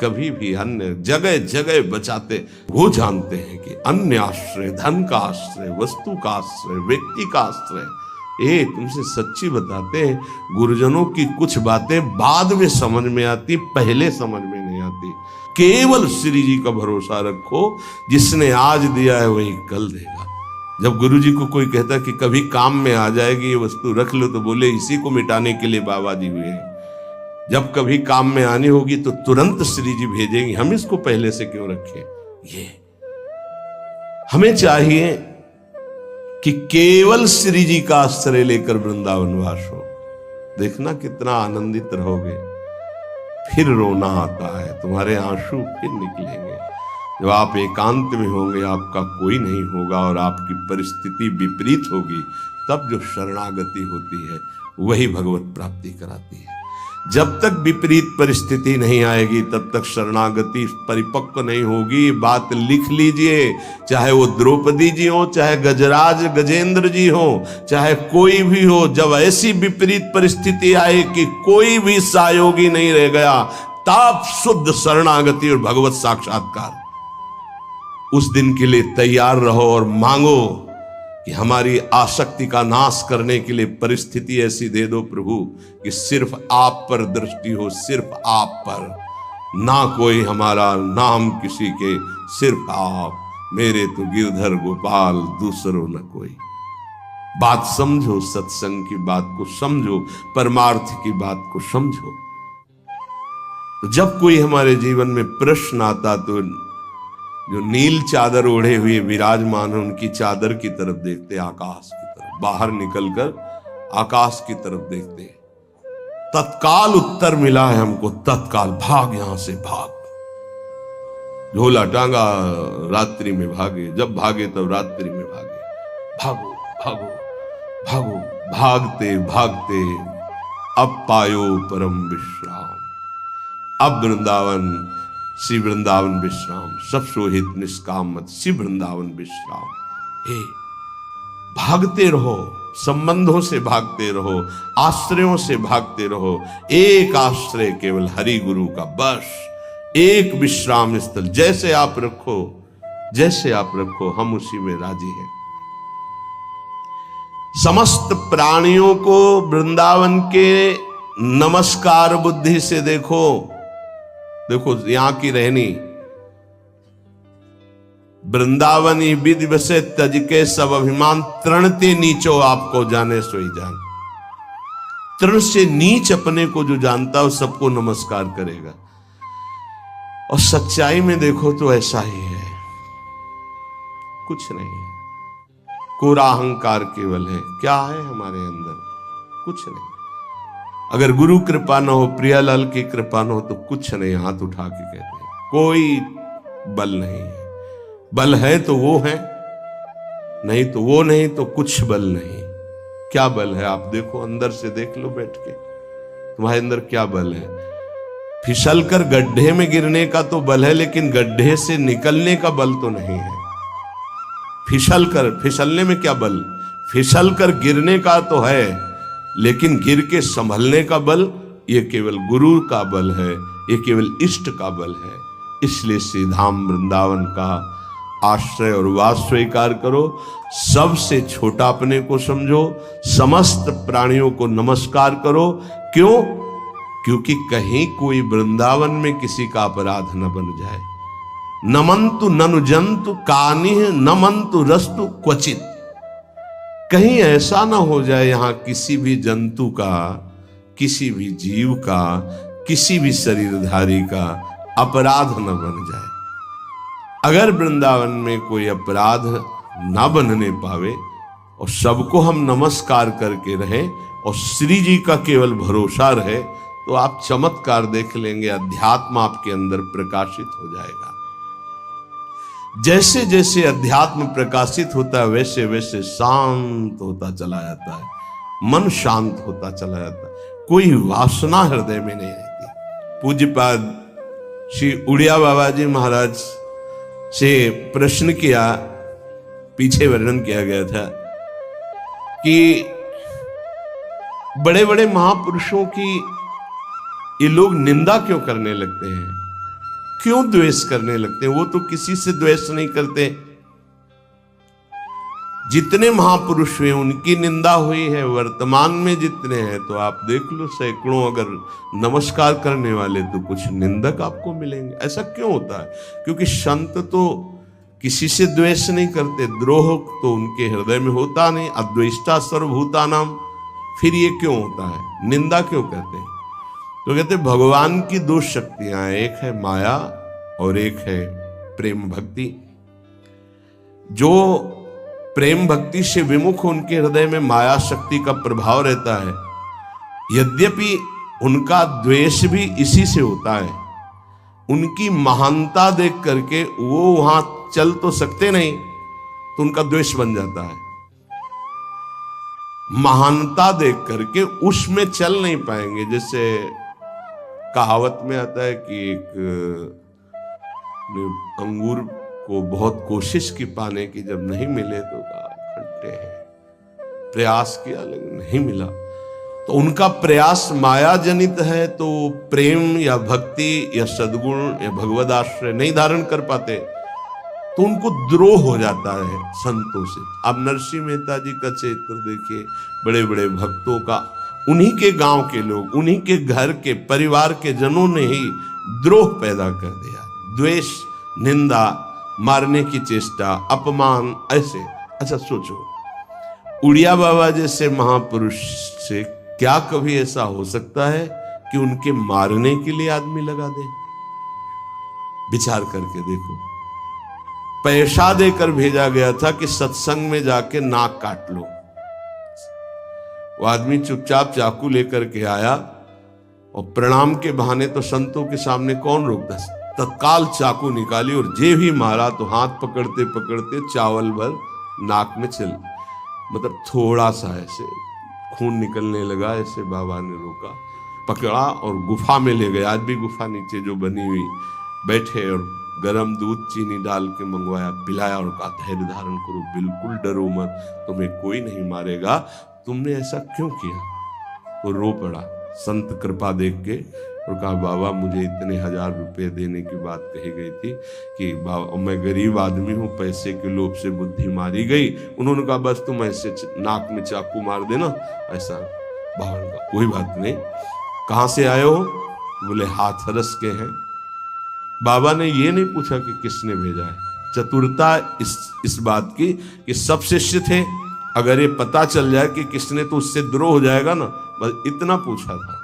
कभी भी अन्य जगह जगह बचाते। वो जानते हैं कि अन्य आश्रय, धन का आश्रय, वस्तु का आश्रय, व्यक्ति का आश्रय। तुमसे सच्ची बताते हैं, गुरुजनों की कुछ बातें बाद में समझ में आती, पहले समझ में नहीं आती। केवल श्री जी का भरोसा रखो, जिसने आज दिया है वही कल देगा। जब गुरु जी को कोई कहता कि कभी काम में आ जाएगी ये वस्तु, रख लो, तो बोले इसी को मिटाने के लिए बाबा जी हुए हैं। जब कभी काम में आनी होगी तो तुरंत श्री जी भेजेंगे, हम इसको पहले से क्यों रखें। ये हमें चाहिए कि केवल श्री जी का आश्रय लेकर वृंदावन वास हो। देखना कितना आनंदित रहोगे। फिर रोना आता है, तुम्हारे आंसू फिर निकलेंगे। जब आप एकांत में होंगे, आपका कोई नहीं होगा और आपकी परिस्थिति विपरीत होगी, तब जो शरणागति होती है वही भगवत प्राप्ति कराती है। जब तक विपरीत परिस्थिति नहीं आएगी तब तक शरणागति परिपक्व नहीं होगी। बात लिख लीजिए, चाहे वो द्रौपदी जी हो, चाहे गजराज गजेंद्र जी हो, चाहे कोई भी हो, जब ऐसी विपरीत परिस्थिति आए कि कोई भी सहयोगी नहीं रह गया, तब शुद्ध शरणागति और भगवत साक्षात्कार। उस दिन के लिए तैयार रहो और मांगो कि हमारी आसक्ति का नाश करने के लिए परिस्थिति ऐसी दे दो प्रभु कि सिर्फ आप पर दृष्टि हो, सिर्फ आप पर, ना कोई हमारा, ना हम किसी के, सिर्फ आप। मेरे तो गिरधर गोपाल, दूसरों न कोई। बात समझो, सत्संग की बात को समझो, परमार्थ की बात को समझो। तो जब कोई हमारे जीवन में प्रश्न आता तो जो नील चादर ओढ़े हुए विराजमान है, उनकी चादर की तरफ देखते, आकाश की तरफ। बाहर निकलकर आकाश की तरफ देखते, तत्काल उत्तर मिला है हमको, तत्काल भाग, यहां से भाग। झोला टांगा, रात्रि में भागे, जब भागे तब रात्रि में भागे। भागो भागो भागो, भागते भागते अब पायो परम विश्राम। अब वृंदावन, श्री वृंदावन विश्राम, सब सोहित निष्काम मत, श्री वृंदावन विश्राम। हे, भागते रहो, संबंधों से भागते रहो, आश्रयों से भागते रहो। एक आश्रय केवल हरि गुरु का, बस एक विश्राम स्थल। जैसे आप रखो, जैसे आप रखो, हम उसी में राजी हैं। समस्त प्राणियों को वृंदावन के नमस्कार बुद्धि से देखो। देखो यहां की रहनी, वृंदावनी विधि बसे तज के सब अभिमान, तृणते नीचो आपको जाने सोई जान। तृण से नीच अपने को जो जानता है, सबको नमस्कार करेगा। और सच्चाई में देखो तो ऐसा ही है, कुछ नहीं है। कोरा अहंकार केवल है। क्या है हमारे अंदर? कुछ नहीं। अगर गुरु कृपा न हो, प्रियालाल की कृपा न हो, तो कुछ नहीं। हाथ उठा के कहते हैं, कोई बल नहीं है। बल है तो वो है, नहीं तो वो नहीं, तो कुछ बल नहीं। क्या बल है? आप देखो, अंदर से देख लो बैठ के, तुम्हारे अंदर क्या बल है। फिसल कर गड्ढे में गिरने का तो बल है, लेकिन गड्ढे से निकलने का बल तो नहीं है। फिसलने में क्या बल? फिसल कर गिरने का तो है, लेकिन गिर के संभलने का बल, ये केवल गुरु का बल है, ये केवल इष्ट का बल है। इसलिए श्री धाम वृंदावन का आश्रय और वास स्वीकार करो। सबसे छोटा अपने को समझो, समस्त प्राणियों को नमस्कार करो। क्यों? क्योंकि कहीं कोई वृंदावन में किसी का अपराध न बन जाए। नमंतु ननु जंतु कानिह नमंतु रस्तु क्वचित। कहीं ऐसा ना हो जाए यहां किसी भी जंतु का, किसी भी जीव का, किसी भी शरीरधारी का अपराध न बन जाए। अगर वृंदावन में कोई अपराध ना बनने पावे और सबको हम नमस्कार करके रहें और श्री जी का केवल भरोसा रहे, तो आप चमत्कार देख लेंगे। अध्यात्म आपके अंदर प्रकाशित हो जाएगा। जैसे जैसे अध्यात्म प्रकाशित होता है, वैसे वैसे शांत होता चला जाता है, मन शांत होता चला जाता है, कोई वासना हृदय में नहीं रहती। पूज्यपाद श्री उड़िया बाबा जी महाराज से प्रश्न किया, पीछे वर्णन किया गया था कि बड़े बड़े महापुरुषों की ये लोग निंदा क्यों करने लगते हैं। क्यों द्वेष करने लगते हैं? वो तो किसी से द्वेष नहीं करते। जितने महापुरुष हुए उनकी निंदा हुई है, वर्तमान में जितने हैं तो आप देख लो सैकड़ों अगर नमस्कार करने वाले तो कुछ निंदक आपको मिलेंगे। ऐसा क्यों होता है? क्योंकि संत तो किसी से द्वेष नहीं करते, द्रोह तो उनके हृदय में होता नहीं। अद्वेष्टा सर्वभूतानाम, फिर ये क्यों होता है? निंदा क्यों करते हैं? तो कहते भगवान की दो शक्तियां, एक है माया और एक है प्रेम भक्ति। जो प्रेम भक्ति से विमुख, उनके हृदय में माया शक्ति का प्रभाव रहता है। यद्यपि उनका द्वेष भी इसी से होता है। उनकी महानता देख करके वो वहां चल तो सकते नहीं, तो उनका द्वेष बन जाता है। महानता देख करके उसमें चल नहीं पाएंगे। जैसे कहावत में आता है कि एक अंगूर को बहुत कोशिश की पाने की, जब नहीं मिले तो कहा खट्टे हैं। प्रयास किया लेकिन नहीं मिला, तो उनका प्रयास माया जनित है। तो प्रेम या भक्ति या सद्गुण या भगवद आश्रय नहीं धारण कर पाते, तो उनको द्रोह हो जाता है संतों से। अब नरसिंह मेहता जी का चरित्र देखिए, बड़े बड़े भक्तों का, उन्हीं के गांव के लोग, उन्हीं के घर के परिवार के जनों ने ही द्रोह पैदा कर दिया। द्वेष, निंदा, मारने की चेष्टा, अपमान, ऐसे। अच्छा सोचो, उड़िया बाबा जैसे महापुरुष से क्या कभी ऐसा हो सकता है कि उनके मारने के लिए आदमी लगा दे? विचार करके देखो। पैसा देकर भेजा गया था कि सत्संग में जाके नाक काट लो। वो आदमी चुपचाप चाकू लेकर के आया और प्रणाम के बहाने तो संतों के सामने कौन रोकता? तत्काल चाकू निकाली और जे भी मारा तो हाथ पकड़ते पकड़ते चावल भर नाक में चल, मतलब थोड़ा सा ऐसे खून निकलने लगा। ऐसे बाबा ने रोका, पकड़ा और गुफा में ले गए। आज भी गुफा नीचे जो बनी हुई, बैठे और गरम दूध चीनी डाल के मंगवाया, पिलाया और कहा धैर्य धारण करो, बिल्कुल डरो मत, तुम्हें कोई नहीं मारेगा। तुमने ऐसा क्यों किया? वो रो पड़ा संत कृपा देख के और कहा बाबा मुझे इतने 1000 रुपए देने की बात कही गई थी कि बाबा मैं गरीब आदमी हूँ, पैसे के लोभ से बुद्धि मारी गई। उन्होंने कहा बस तुम ऐसे नाक में चाकू मार देना। ऐसा बाबा ने कहा कोई बात नहीं। कहाँ से आए हो? बोले हाथरस के हैं। बाबा ने ये नहीं पूछा कि किसने भेजा है। चतुरता इस बात की कि सब शिष्य थे, अगर ये पता चल जाए कि किसने, तो उससे द्रोह हो जाएगा ना, बस इतना पूछा था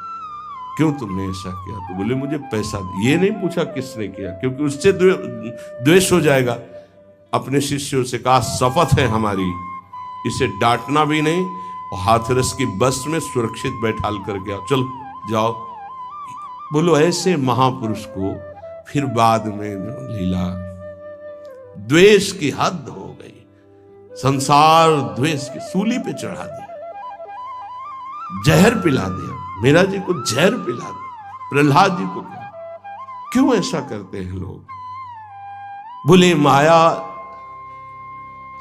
क्यों तुमने ऐसा किया? तो बोले मुझे पैसा। ये नहीं पूछा किसने किया, क्योंकि उससे द्वेष हो जाएगा। अपने शिष्यों से कहा शपथ है हमारी, इसे डांटना भी नहीं और हाथरस की बस में सुरक्षित बैठाल करके आओ, चल जाओ। बोलो ऐसे महापुरुष को फिर बाद में लीला, द्वेष की हद हो गई, संसार द्वेष की सूली पे चढ़ा दिया, जहर पिला दिया। मीरा जी को जहर पिला दिया, प्रहलाद जी को क्या? क्यों ऐसा करते हैं लोग? बोले माया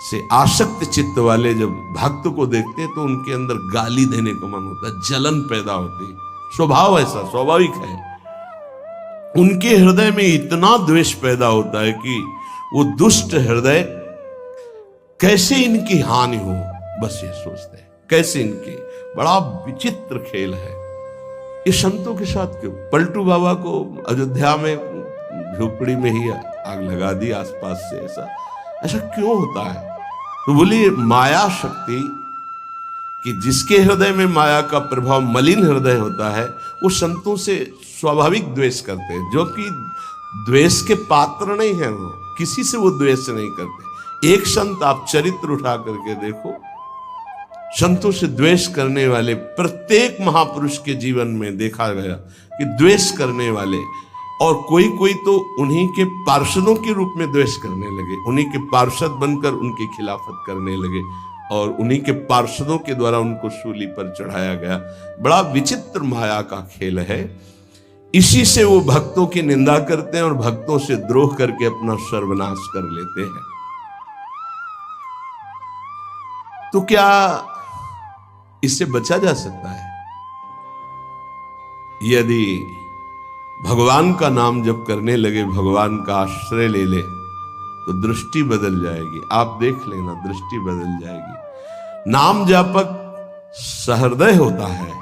से आसक्त चित्त वाले जब भक्त को देखते हैं तो उनके अंदर गाली देने का मन होता है, जलन पैदा होती है। स्वभाव ऐसा स्वाभाविक है। उनके हृदय में इतना द्वेष पैदा होता है कि वो दुष्ट हृदय कैसे इनकी हानि हो, बस ये सोचते हैं कैसे इनकी। बड़ा विचित्र खेल है। ये संतों के साथ क्यों? पलटू बाबा को अयोध्या में झोपड़ी में ही आग लगा दी आसपास से। ऐसा क्यों होता है? तो बोलिए माया शक्ति कि जिसके हृदय में माया का प्रभाव, मलिन हृदय होता है, वो संतों से स्वाभाविक द्वेष करते हैं, जो कि द्वेष के पात्र नहीं है। वो किसी से वो द्वेष नहीं करते। एक संत आप चरित्र उठा करके देखो, संतों से द्वेष करने वाले प्रत्येक महापुरुष के जीवन में देखा गया कि द्वेष करने वाले, और कोई कोई तो उन्हीं के पार्षदों के रूप में द्वेष करने लगे, उन्हीं के पार्षद बनकर उनकी खिलाफत करने लगे और उन्हीं के पार्षदों के द्वारा उनको सूली पर चढ़ाया गया। बड़ा विचित्र माया का खेल है। इसी से वो भक्तों की निंदा करते हैं और भक्तों से द्रोह करके अपना सर्वनाश कर लेते हैं। तो क्या इससे बचा जा सकता है? यदि भगवान का नाम जब करने लगे, भगवान का आश्रय ले ले तो दृष्टि बदल जाएगी। आप देख लेना, दृष्टि बदल जाएगी। नाम जापक सहृदय होता है,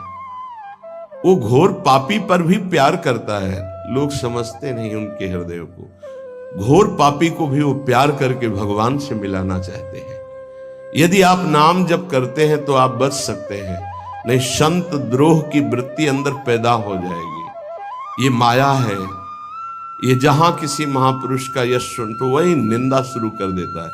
वो घोर पापी पर भी प्यार करता है। लोग समझते नहीं उनके हृदय को। घोर पापी को भी वो प्यार करके भगवान से मिलाना चाहते हैं। यदि आप नाम जप करते हैं तो आप बच सकते हैं, नहीं संत द्रोह की वृत्ति अंदर पैदा हो जाएगी। ये माया है। ये जहां किसी महापुरुष का यश सुन तो वही निंदा शुरू कर देता है।